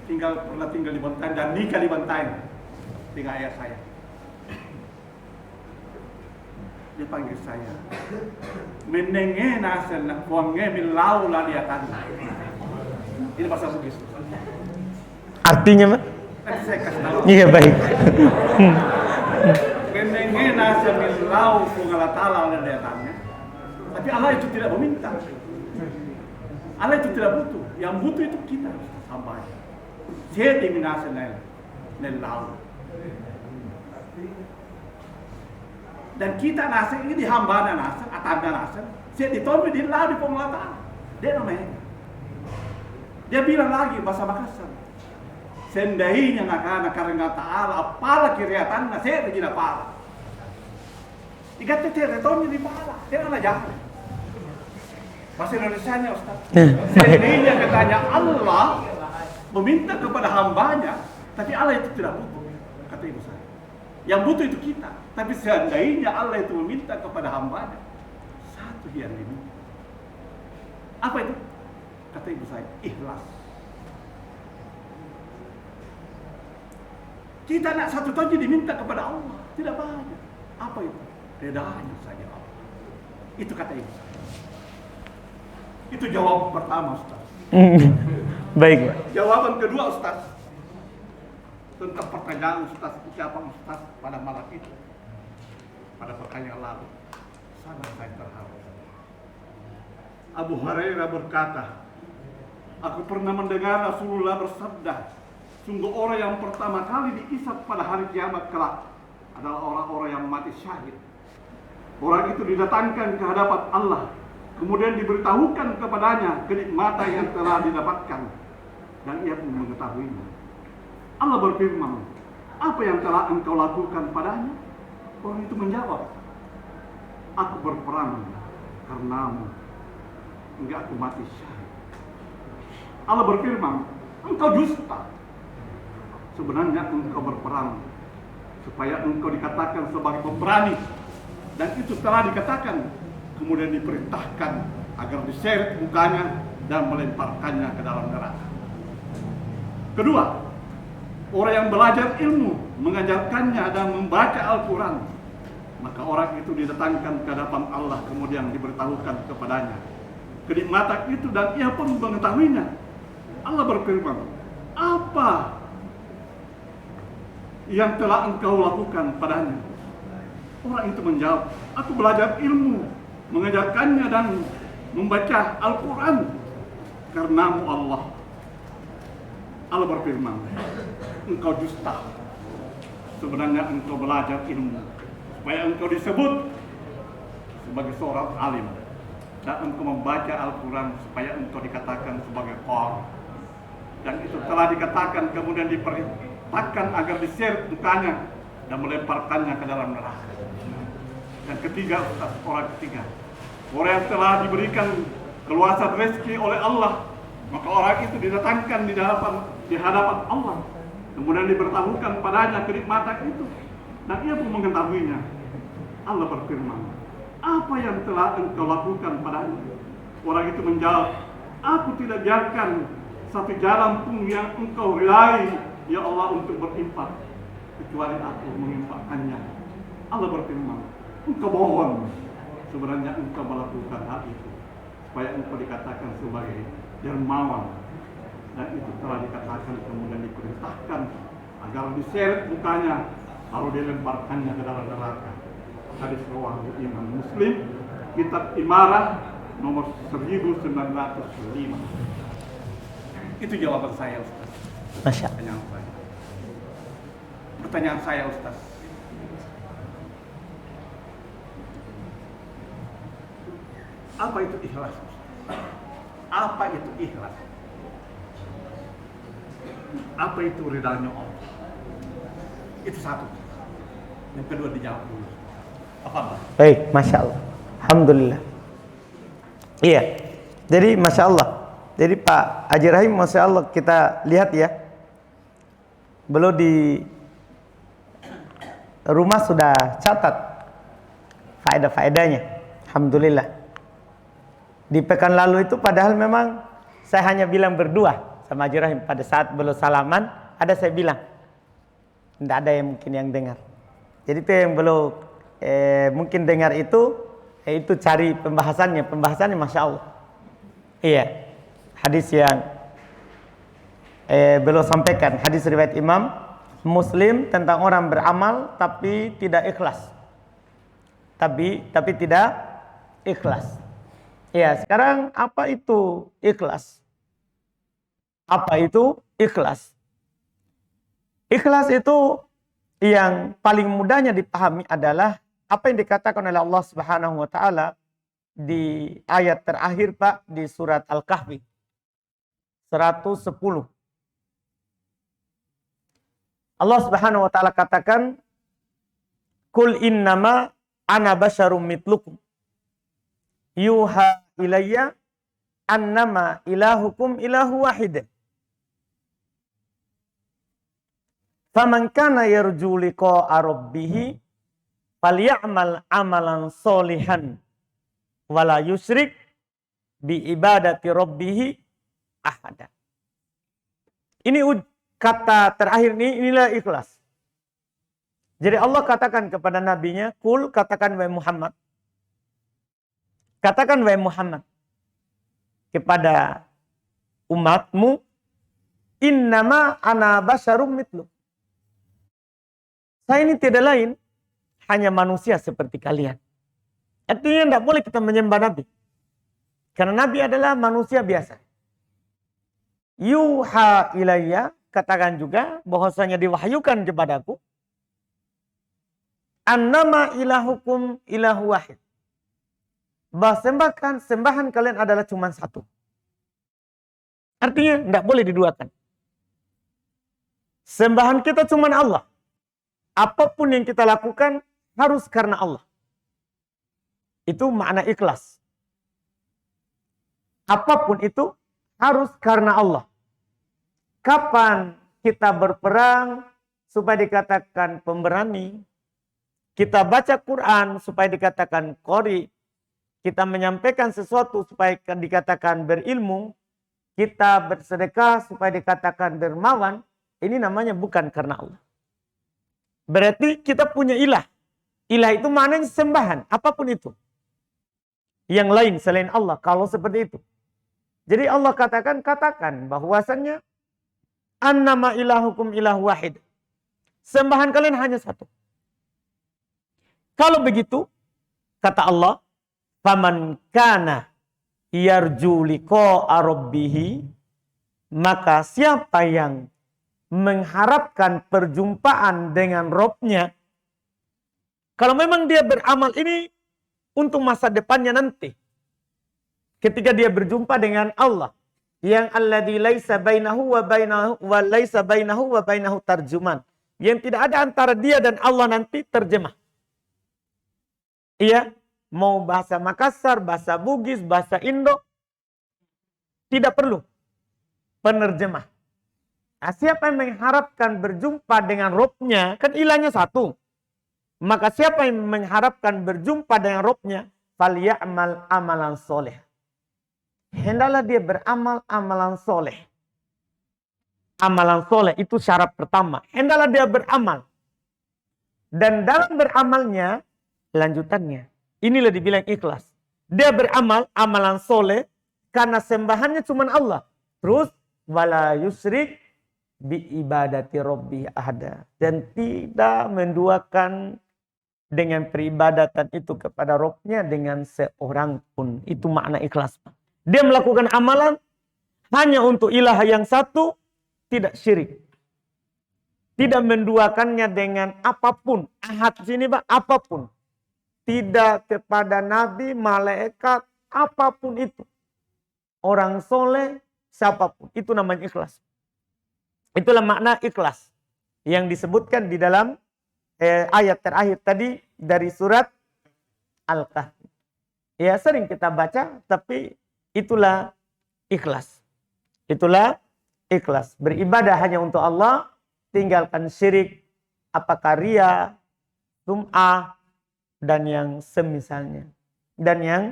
B: pernah tinggal di Bantaeng dan nikah di Bantaeng dengan ayah saya. Dia panggil saya, menenge nasen kuange milau la dia tadi. Ini bahasa Bugis.
A: Artinya, Pak?
B: Nanti saya kasih tahu.
A: Iya, baik.
B: Menenge nasen milau kungalatala la dia tadi. Tapi Allah itu tidak meminta. Allah itu tidak butuh. Yang butuh itu kita sampai. Saya diminasi nel laut. Dan kita nasib ini hamba nasib, atanda nasib. Saya ditombi di laut di pengelatan. Dia namanya. Dia bilang lagi bahasa Makassar. Sendahinya nakana karena ta'ala apala kiriatan saya begini apala. Dikata dia ditombi di pala. Dia mana jangan. Bahasa Indonesianya Ustaz. Sendahinya katanya Allah meminta kepada hambanya, tapi Allah itu tidak butuh, kata ibu saya. Yang butuh itu kita, tapi seandainya Allah itu meminta kepada hambanya, satu yang diminta. Apa itu? Kata ibu saya, ikhlas. Kita nak satu saja diminta kepada Allah, tidak banyak. Apa itu? Redanya saja Allah. Itu kata ibu saya. Itu jawab pertama Ustaz.
A: Baik, Pak.
B: Jawaban kedua Ustaz, tentang pertanyaan Ustaz, ucapan Ustaz pada malam itu, pada pekan yang lalu, sangat saya terharu. Abu Hurairah berkata, aku pernah mendengar Rasulullah bersabda, sungguh orang yang pertama kali dihisab pada hari kiamat kelak adalah orang-orang yang mati syahid. Orang itu didatangkan ke hadapan Allah Kemudian diberitahukan kepadanya kenikmatan yang telah didapatkan, dan ia pun mengetahuinya. Allah berfirman, apa yang telah engkau lakukan padanya? Orang itu menjawab, aku berperang karenamu, hingga aku mati syahid. Allah berfirman, engkau dusta. Sebenarnya engkau berperang supaya engkau dikatakan sebagai pemberani, dan itu telah dikatakan. Kemudian diperintahkan agar diseret mukanya dan melemparkannya ke dalam neraka. Kedua, orang yang belajar ilmu, mengajarkannya dan membaca Al-Quran, maka orang itu didatangkan ke hadapan Allah, kemudian diberitahukan kepadanya kenikmatan itu, dan ia pun mengetahuinya. Allah berfirman, apa yang telah engkau lakukan padanya? Orang itu menjawab, aku belajar ilmu, mengajarkannya dan membaca Al-Quran karenamu Allah. Allah berfirman, engkau dusta. Sebenarnya engkau belajar ilmu supaya engkau disebut sebagai seorang alim, dan engkau membaca Al-Quran supaya engkau dikatakan sebagai qari. Dan itu telah dikatakan, kemudian diperintahkan agar diseret mukanya dan melemparkannya ke dalam neraka. Dan ketiga, orang ketiga, orang yang telah diberikan keluasan rezeki oleh Allah, maka orang itu didatangkan di hadapan Allah, kemudian diberitahukan padanya kenikmatan itu, dan ia pun mengetahuinya. Allah berfirman, apa yang telah engkau lakukan padanya? Orang itu menjawab, aku tidak biarkan satu jalan pun yang engkau ridai, ya Allah, untuk berinfak, kecuali aku menginfakkannya. Allah berfirman, engkau bohong. Sebenarnya engkau melakukan hal itu supaya engkau dikatakan sebagai dermawan, dan itu telah dikatakan, kemudian diperintahkan agar diseret mukanya lalu dilemparkannya ke dalam neraka. Hadis riwayat Imam Muslim, kitab Imarah nomor 1905. Itu jawaban saya, Ustaz.
A: Masya
B: Allah. Pertanyaan saya, Ustaz, apa itu ikhlas? Apa itu ikhlas? Apa itu ridhanya Allah? Itu satu. Yang kedua dijawab dulu. Apa?
A: Baik, Masya Allah. Alhamdulillah. Iya, jadi Masya Allah. Jadi Pak Haji Rahim, Masya Allah, kita lihat ya, beliau di rumah sudah catat faedah-faedahnya. Alhamdulillah. Di pekan lalu itu padahal memang saya hanya bilang berdua sama Haji Rahim. Pada saat beliau salaman, ada saya bilang, tidak ada yang mungkin yang dengar. Jadi itu yang beliau mungkin dengar itu cari pembahasannya Masya Allah. Iya, hadis yang beliau sampaikan, hadis riwayat Imam Muslim tentang orang beramal tapi tidak ikhlas. Tapi tidak ikhlas. Ya, sekarang apa itu ikhlas? Apa itu ikhlas? Ikhlas itu yang paling mudahnya dipahami adalah apa yang dikatakan oleh Allah Subhanahu wa taala di ayat terakhir, Pak, di surat Al-Kahfi 110. Allah Subhanahu wa taala katakan, "Qul innama ana basyarum mitlukum yuha ilayya annama ilahukum ilahu wahid. Faman kana yarju liqa'a rabbih falyamal amalan solihan wala yusyrik bi ibadati rabbih ahada." Ini kata terakhir ini, inilah ikhlas. Jadi Allah katakan kepada nabinya, "Qul," katakan wahai Muhammad. Katakan wahai Muhammad kepada umatmu, "Innama ana basyarum mitlu." Saya ini tidak lain, hanya manusia seperti kalian. Artinya tidak boleh kita menyembah Nabi. Karena Nabi adalah manusia biasa. Yuha ilayya, katakan juga bahwasanya diwahyukan kepadaku, annama ilahukum ilahu wahid. bahwa sembahan kalian adalah cuma satu. Artinya tidak boleh diduakan. Sembahan kita cuma Allah. Apapun yang kita lakukan harus karena Allah. Itu makna ikhlas. Apapun itu harus karena Allah. Kapan kita berperang supaya dikatakan pemberani? Kita baca Quran supaya dikatakan qori. Kita menyampaikan sesuatu supaya dikatakan berilmu. Kita bersedekah supaya dikatakan dermawan. Ini namanya bukan karena Allah. Berarti kita punya ilah. Ilah itu maknanya sembahan. Apapun itu. Yang lain selain Allah. Kalau seperti itu. Jadi Allah katakan bahwasannya annama ilahukum ilah wahid. Sembahan kalian hanya satu. Kalau begitu, kata Allah, faman kana yarju liqa'a rabbih, maka siapa yang mengharapkan perjumpaan dengan Robnya, kalau memang dia beramal ini untuk masa depannya nanti, ketika dia berjumpa dengan Allah, yang alladzi laisa bainahu wa bainahu tarjuman, yang tidak ada antara dia dan Allah nanti terjemah. Iya, mau bahasa Makassar, bahasa Bugis, bahasa Indo, tidak perlu penerjemah. Nah, siapa yang mengharapkan berjumpa dengan Robnya, kan ilahnya satu. Maka siapa yang mengharapkan berjumpa dengan Robnya, falyamal amalan soleh. Hendaklah dia beramal amalan soleh. Amalan soleh itu syarat pertama. Hendaklah dia beramal. Dan dalam beramalnya, lanjutannya. Inilah dibilang ikhlas. Dia beramal amalan soleh karena sembahannya cuma Allah. Terus, wala yusrik bi ibadati rabbi ahada, dan tidak menduakan dengan peribadatan itu kepada Robnya dengan seorang pun. Itu makna ikhlas. Dia melakukan amalan hanya untuk ilah yang satu, tidak syirik, tidak menduakannya dengan apapun. Ahad sini Pak, apapun, tidak kepada nabi, malaikat, apapun itu, orang soleh, siapapun, itu namanya ikhlas. Itulah makna ikhlas yang disebutkan di dalam ayat terakhir tadi dari surat Al-Kahfi. Ya, sering kita baca, tapi itulah ikhlas. Itulah ikhlas. Beribadah hanya untuk Allah, tinggalkan syirik, apakah riya, sum'ah, dan yang semisalnya. Dan yang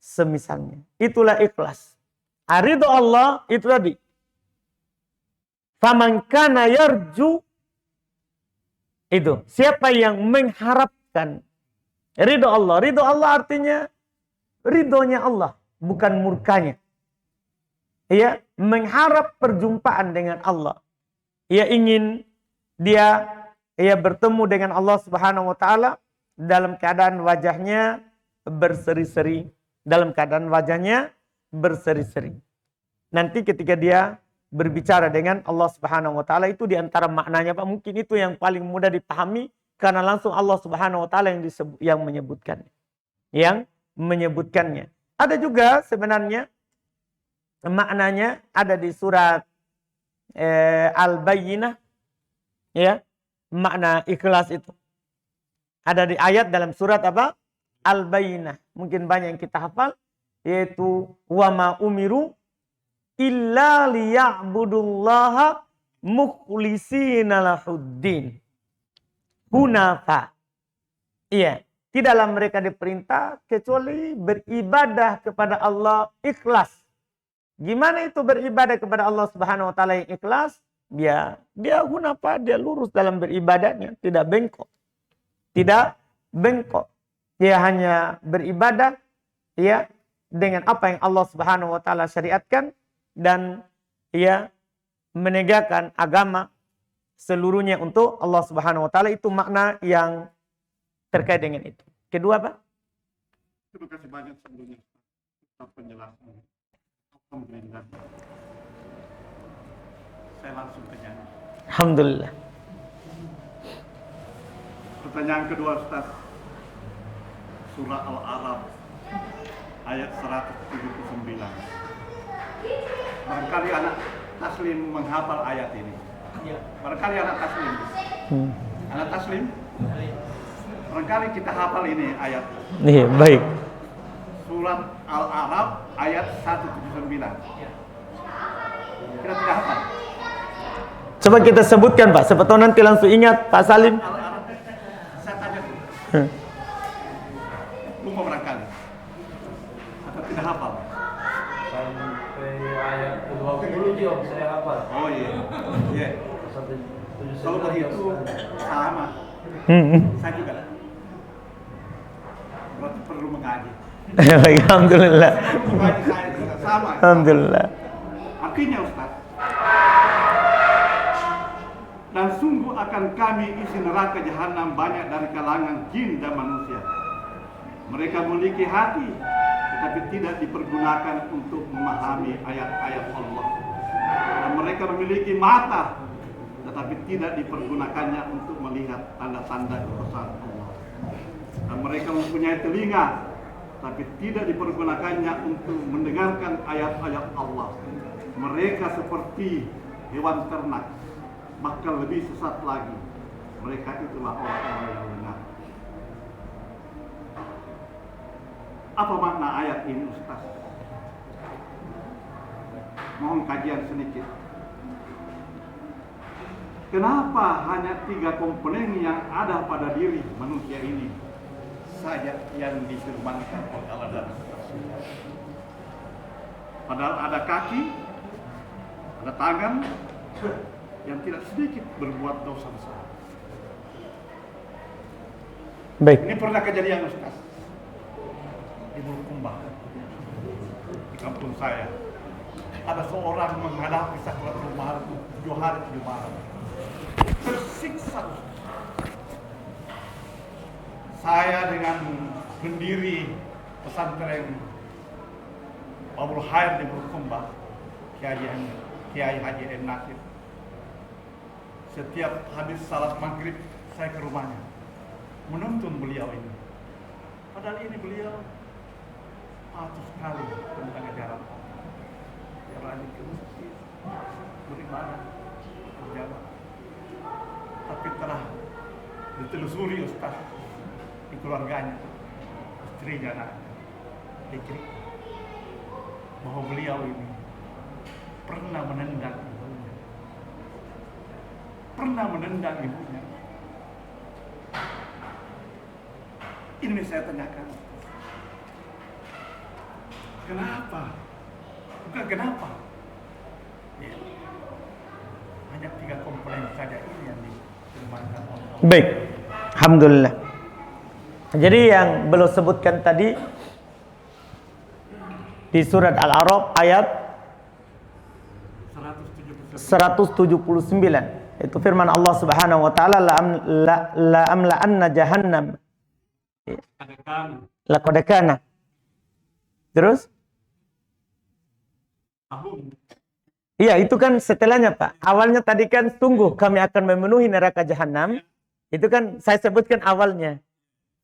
A: semisalnya. Itulah ikhlas. Ridho Allah itu tadi. Faman kana yarju, itu siapa yang mengharapkan ridho Allah. Ridho Allah artinya ridhonya Allah, bukan murkanya. Ia mengharap perjumpaan dengan Allah. Ia ingin dia bertemu dengan Allah Subhanahu wa taala dalam keadaan wajahnya berseri-seri, dalam keadaan wajahnya berseri-seri. Nanti ketika dia berbicara dengan Allah Subhanahu wa taala, itu diantara maknanya Pak, mungkin itu yang paling mudah dipahami karena langsung Allah Subhanahu wa taala yang menyebutkannya. Yang menyebutkannya. Ada juga sebenarnya maknanya ada di surat Al-Bayyinah, ya, makna ikhlas itu. Ada di ayat dalam surat apa? Al-Bayyinah. Mungkin banyak yang kita hafal, yaitu wa ma umiru illa liya'budullaha mukhlisina lahuddin hunafa. Iya, tidaklah mereka diperintah kecuali beribadah kepada Allah ikhlas. Gimana itu beribadah kepada Allah Subhanahu wa taala yang ikhlas? Dia hunafa, dia lurus dalam beribadahnya, tidak bengkok. Tidak bengkok. Dia hanya beribadah ya dengan apa yang Allah Subhanahu wa taala syariatkan, dan ia menegakkan agama seluruhnya untuk Allah Subhanahu wa taala. Itu makna yang terkait dengan itu. Kedua Pak?
B: Terima kasih banyak sebelumnya atas penjelasan. Alhamdulillah. Saya langsung tanya.
A: Alhamdulillah.
B: Pertanyaan kedua Ustaz. Surah Al-Araf ayat 179. Barangkali anak Taslim menghafal ayat ini. Barangkali anak Taslim. Anak Taslim? Barangkali kita hafal ini ayat.
A: Iya, baik.
B: Surat Al-A'raf ayat 179. Kita tidak hafal.
A: Coba kita sebutkan Pak, siapa tahu nanti langsung ingat Pak Salim.
B: Al-A'raf. Saya tanya dulu. Lupa barangkali. Atau tidak hafal.
C: Sampai ayat ke-20 juga saya hafal.
B: Oh iya. Iya.
C: Sampai
B: Kalau begitu sama. Saya juga. Berarti perlu mengaji.
A: Baik, alhamdulillah.
B: Mengaji saya juga sama.
A: Alhamdulillah.
B: Artinya Ustaz, dan sungguh akan kami isi neraka jahanam banyak dari kalangan jin dan manusia. Mereka memiliki hati, tetapi tidak dipergunakan untuk memahami ayat-ayat Allah. Dan mereka memiliki mata, tetapi tidak dipergunakannya untuk melihat tanda-tanda kebesaran Allah. Dan mereka mempunyai telinga, tapi tidak dipergunakannya untuk mendengarkan ayat-ayat Allah. Mereka seperti hewan ternak, bahkan lebih sesat lagi. Mereka itulah orang-orang yang benar. Apa makna ayat ini, Ustaz? Mohon kajian sedikit. Kenapa hanya 3 komponen yang ada pada diri manusia ini saja yang difirmankan oleh Allah dan Rasulnya? Padahal ada kaki, ada tangan yang tidak sedikit berbuat dosa besar.
A: Baik.
B: Ini pernah kejadian, Ustaz, di Bulukumba, di kampung saya. Ada seorang menghadapi sakaratul maut 7 hari 7 malam. Tersiksa. Saya dengan pendiri pesantren Babul Khair di Bulukumba, Kiai Haji M. Nasir. Setiap habis salat maghrib saya ke rumahnya menuntun beliau ini. Padahal ini beliau patuh sekali tentang ajaran Allah. Dia rajin ke masjid, beribadah, berjamaah. Tapi telah ditelusuri Ustaz di keluarganya, istrinya, anaknya, dicerita bahwa beliau ini pernah menendang ibunya. Pernah menendang ibunya. Ini saya tanyakan. Kenapa? Bukan kenapa. Ya. Hanya 3 komponen saja ini yang difirmankan oleh Allah.
A: Baik. Alhamdulillah. Jadi yang belum sebutkan tadi di surat Al-A'raf ayat 179. Itu firman Allah Subhanahu wa taala la amla'anna jahannam. Laqad kana. Terus? Iya, itu kan setelahnya, Pak. Awalnya tadi kan sungguh kami akan memenuhi neraka jahanam. Itu kan saya sebutkan awalnya.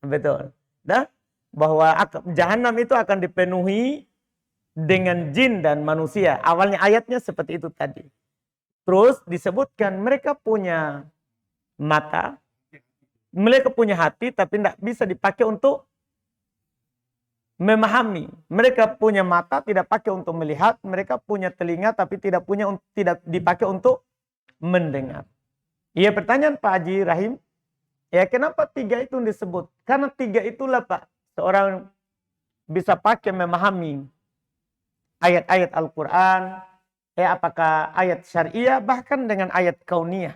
A: Betul. Dah? Bahwa jahanam itu akan dipenuhi dengan jin dan manusia. Awalnya ayatnya seperti itu tadi. Terus disebutkan mereka punya mata, mereka punya hati, tapi tidak bisa dipakai untuk memahami. Mereka punya mata, tidak pakai untuk melihat. Mereka punya telinga, tapi tidak dipakai untuk mendengar. Iya, pertanyaan Pak Haji Rahim. Ya, kenapa 3 itu disebut? Karena 3 itulah, Pak, seorang bisa pakai memahami ayat-ayat Al-Quran, apakah ayat syariah, bahkan dengan ayat kauniyah.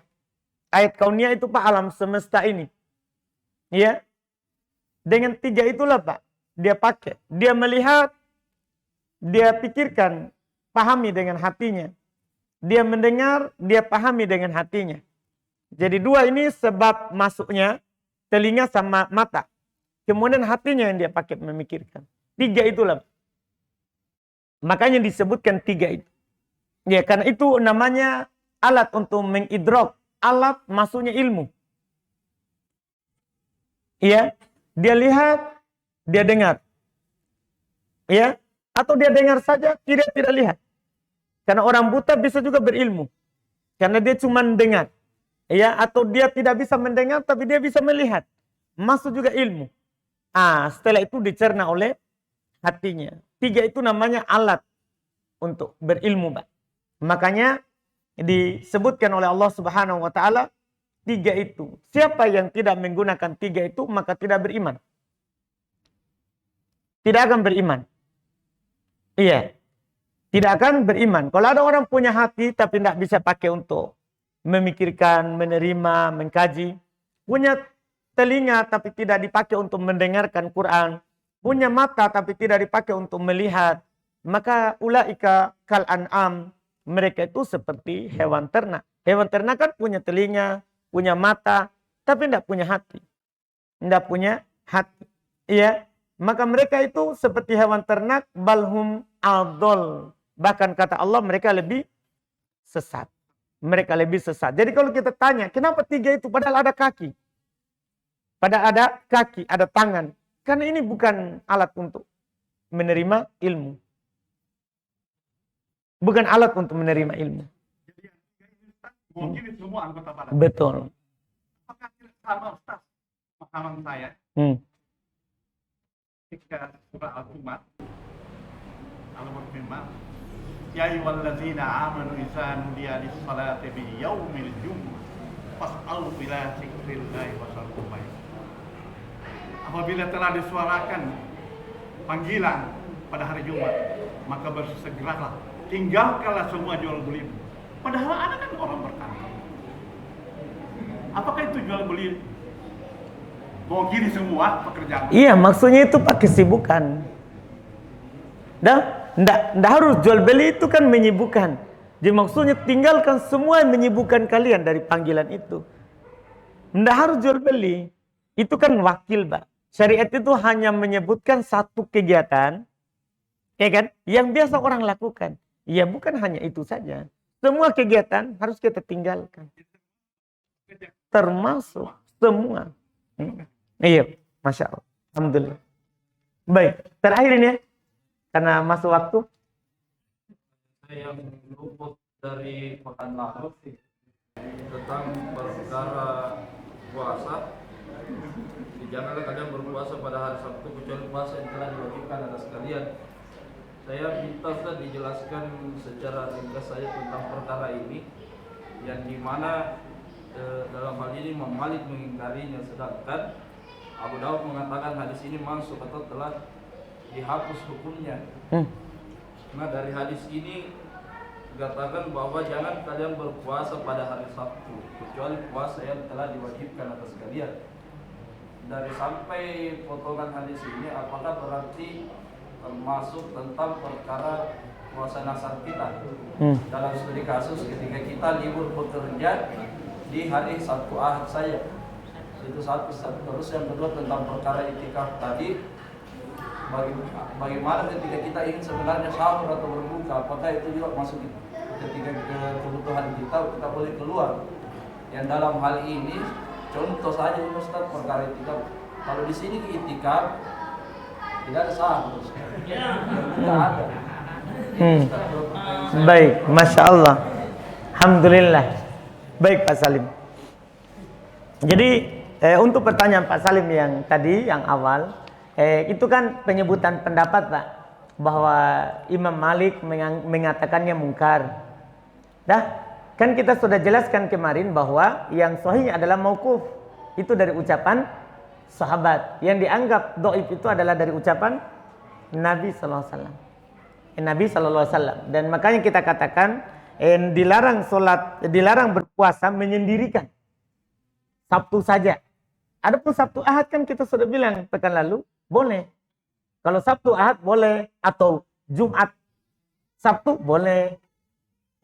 A: Ayat kauniyah itu, Pak, alam semesta ini. Ya, dengan 3 itulah, Pak, dia pakai. Dia melihat, dia pikirkan, pahami dengan hatinya. Dia mendengar, dia pahami dengan hatinya. Jadi 2 ini sebab masuknya telinga sama mata. Kemudian hatinya yang dia pakai memikirkan. 3 itulah. Makanya disebutkan 3 itu. Ya, karena itu namanya alat untuk mengidrok. Alat masuknya ilmu. Iya, dia lihat, dia dengar. Ya, atau dia dengar saja, tidak lihat. Karena orang buta bisa juga berilmu. Karena dia cuma dengar. Ya, atau dia tidak bisa mendengar tapi dia bisa melihat. Masuk juga ilmu. Setelah itu dicerna oleh hatinya. 3 itu namanya alat untuk berilmu, Pak. Makanya disebutkan oleh Allah Subhanahu wa taala 3 itu. Siapa yang tidak menggunakan 3 itu maka tidak beriman. Tidak akan beriman. Iya. Tidak akan beriman. Kalau ada orang punya hati tapi tidak bisa pakai untuk memikirkan, menerima, mengkaji. Punya telinga tapi tidak dipakai untuk mendengarkan Quran. Punya mata tapi tidak dipakai untuk melihat. Maka ulaika kal an'am. Mereka itu seperti hewan ternak. Hewan ternak kan punya telinga, punya mata, tapi tidak punya hati. Tidak punya hati. Iya. Maka mereka itu seperti hewan ternak, balhum adol. Bahkan kata Allah mereka lebih sesat. Mereka lebih sesat. Jadi kalau kita tanya, kenapa 3 itu? Padahal ada kaki. Padahal ada kaki, ada tangan. Karena ini bukan alat untuk menerima ilmu. Bukan alat untuk menerima ilmu.
B: Jadi yang 3 ini Ustaz, mewakili semua anggota badan.
A: Betul.
B: Apakah tidak sama Ustaz pemahaman saya ketika surah Al-Qumar Allah berfirman, ya ayyuhallazina amanu idza nudiya lis-salati fi yaumil jumu'ah fas'au ila dzikrillahi wa shallu baik. Apabila telah disuarakan panggilan pada hari Jumat, maka bersegeralah, tinggalkanlah semua jual beli. Padahal ada kan orang berkantor. Apakah itu jual beli? Mau kiri semua pekerjaan?
A: Iya, maksudnya itu pak kesibukan. Nggak harus jual beli itu kan menyibukkan. Jadi maksudnya tinggalkan semua yang menyibukkan kalian dari panggilan itu. Nggak harus jual beli. Itu kan wakil, Pak. Syariat itu hanya menyebutkan satu kegiatan, ya kan? Yang biasa orang lakukan. Ya bukan hanya itu saja. Semua kegiatan harus kita tinggalkan. Termasuk semua. Iya, Masya Allah. Alhamdulillah. Baik, terakhir ini ya. Karena masuk waktu.
C: Saya yang luput dari pekan lalu tentang perkara puasa. Janganlah kalian berpuasa pada hari Sabtu kecuali puasa yang telah diwajibkan atas kalian. Saya minta Ustaz dijelaskan secara ringkas saya tentang perkara ini, yang dimana dalam hal ini Imam Malik mengingkarinya, sedangkan Abu Daud mengatakan hadis ini masuk atau telah dihapus hukumnya. Nah dari hadis ini dikatakan bahwa jangan kalian berpuasa pada hari Sabtu kecuali puasa yang telah diwajibkan atas kalian. Dari sampai potongan hadis ini apakah berarti termasuk tentang perkara puasa nasar kita dalam studi kasus ketika kita libur bekerja di hari Sabtu Ahad saja. Itu satu. Terus yang kedua tentang perkara itikaf tadi, bagaimana ketika kita ingin sebenarnya sahur atau berbuka, apakah itu juga masuk ketika kebutuhan kita boleh keluar? Yang dalam hal ini contoh saja Ustaz perkara itikaf. Kalau di sini itikaf tidak ada sahur, tidak ada.
A: Baik, Masya Allah. Alhamdulillah. Baik Pak Salim. Jadi untuk pertanyaan Pak Salim yang tadi, yang awal, itu kan penyebutan pendapat Pak, bahwa Imam Malik mengatakannya mungkar. Kan kita sudah jelaskan kemarin bahwa yang sahih adalah mauquf. Itu dari ucapan sahabat. Yang dianggap dhaif itu adalah dari ucapan Nabi sallallahu alaihi wasallam. Nabi sallallahu alaihi wasallam. Dan makanya kita katakan dilarang berpuasa menyendirikan. Sabtu saja. Adapun Sabtu Ahad kan kita sudah bilang pekan lalu boleh. Kalau Sabtu Ahad boleh, atau Jumat Sabtu boleh.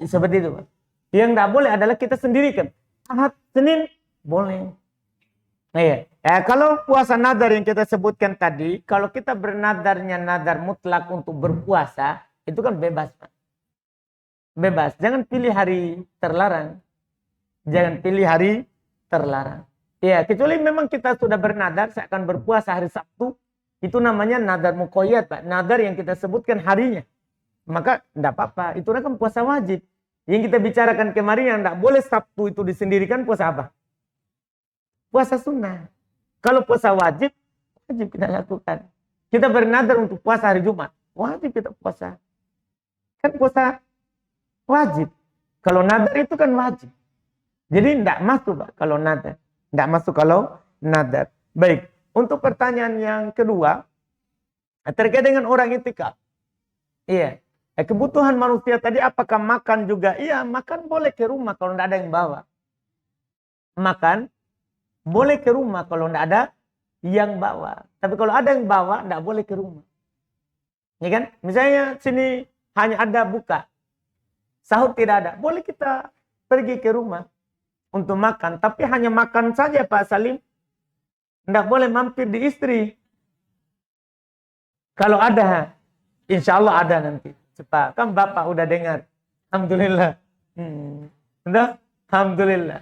A: Seperti itu, Pak. Yang tidak boleh adalah kita sendirikan. Ahad, Senin boleh. Nah, ya. Kalau puasa nadar yang kita sebutkan tadi, kalau kita bernadarnya nadar mutlak untuk berpuasa, itu kan bebas, Pak. Bebas. Jangan pilih hari terlarang. Jangan pilih hari terlarang. Ya, kecuali memang kita sudah bernadar, saya akan berpuasa hari Sabtu. Itu namanya nadar muqayyad, Pak. Nadar yang kita sebutkan harinya. Maka tidak apa-apa. Itu kan puasa wajib. Yang kita bicarakan kemarin yang tidak boleh Sabtu itu disendirikan puasa apa? Puasa sunnah. Kalau puasa wajib, wajib kita lakukan. Kita bernadar untuk puasa hari Jumat. Wajib kita puasa. Kan puasa wajib. Kalau nadar itu kan wajib. Jadi tidak masuk, Pak, kalau nadar. Tidak masuk kalau nadar. Baik. Untuk pertanyaan yang kedua, terkait dengan orang itikaf. Iya. Kebutuhan manusia tadi apakah makan juga? Iya, makan boleh ke rumah kalau tidak ada yang bawa. Makan boleh ke rumah kalau tidak ada yang bawa. Tapi kalau ada yang bawa, tidak boleh ke rumah. Ya kan? Misalnya sini hanya ada buka. Sahur tidak ada. Boleh kita pergi ke rumah untuk makan. Tapi hanya makan saja, Pak Salim. Tidak boleh mampir di istri. Kalau ada, insya Allah ada nanti. Cepat. Kan Bapak udah dengar. Alhamdulillah. Udah? Alhamdulillah.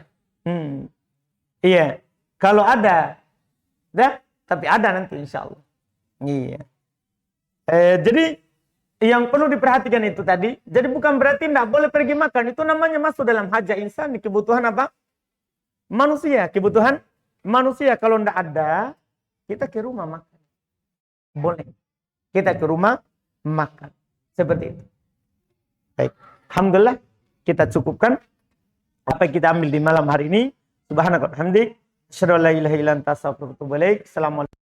A: Iya. Kalau ada. Dah? Tapi ada nanti insya Allah. Iya. Jadi yang perlu diperhatikan itu tadi. Jadi bukan berarti tidak boleh pergi makan. Itu namanya masuk dalam hajat insan. Kebutuhan apa? Manusia. Kebutuhan manusia. Kalau tidak ada, kita ke rumah makan. Boleh. Kita ke rumah makan. Seperti itu. Baik. Alhamdulillah. Kita cukupkan apa yang kita ambil di malam hari ini. Subhanallah. Alhamdulillah. Asyhadu an la ilaha illa anta astaghfiruka wa atubu ilaik. Assalamualaikum.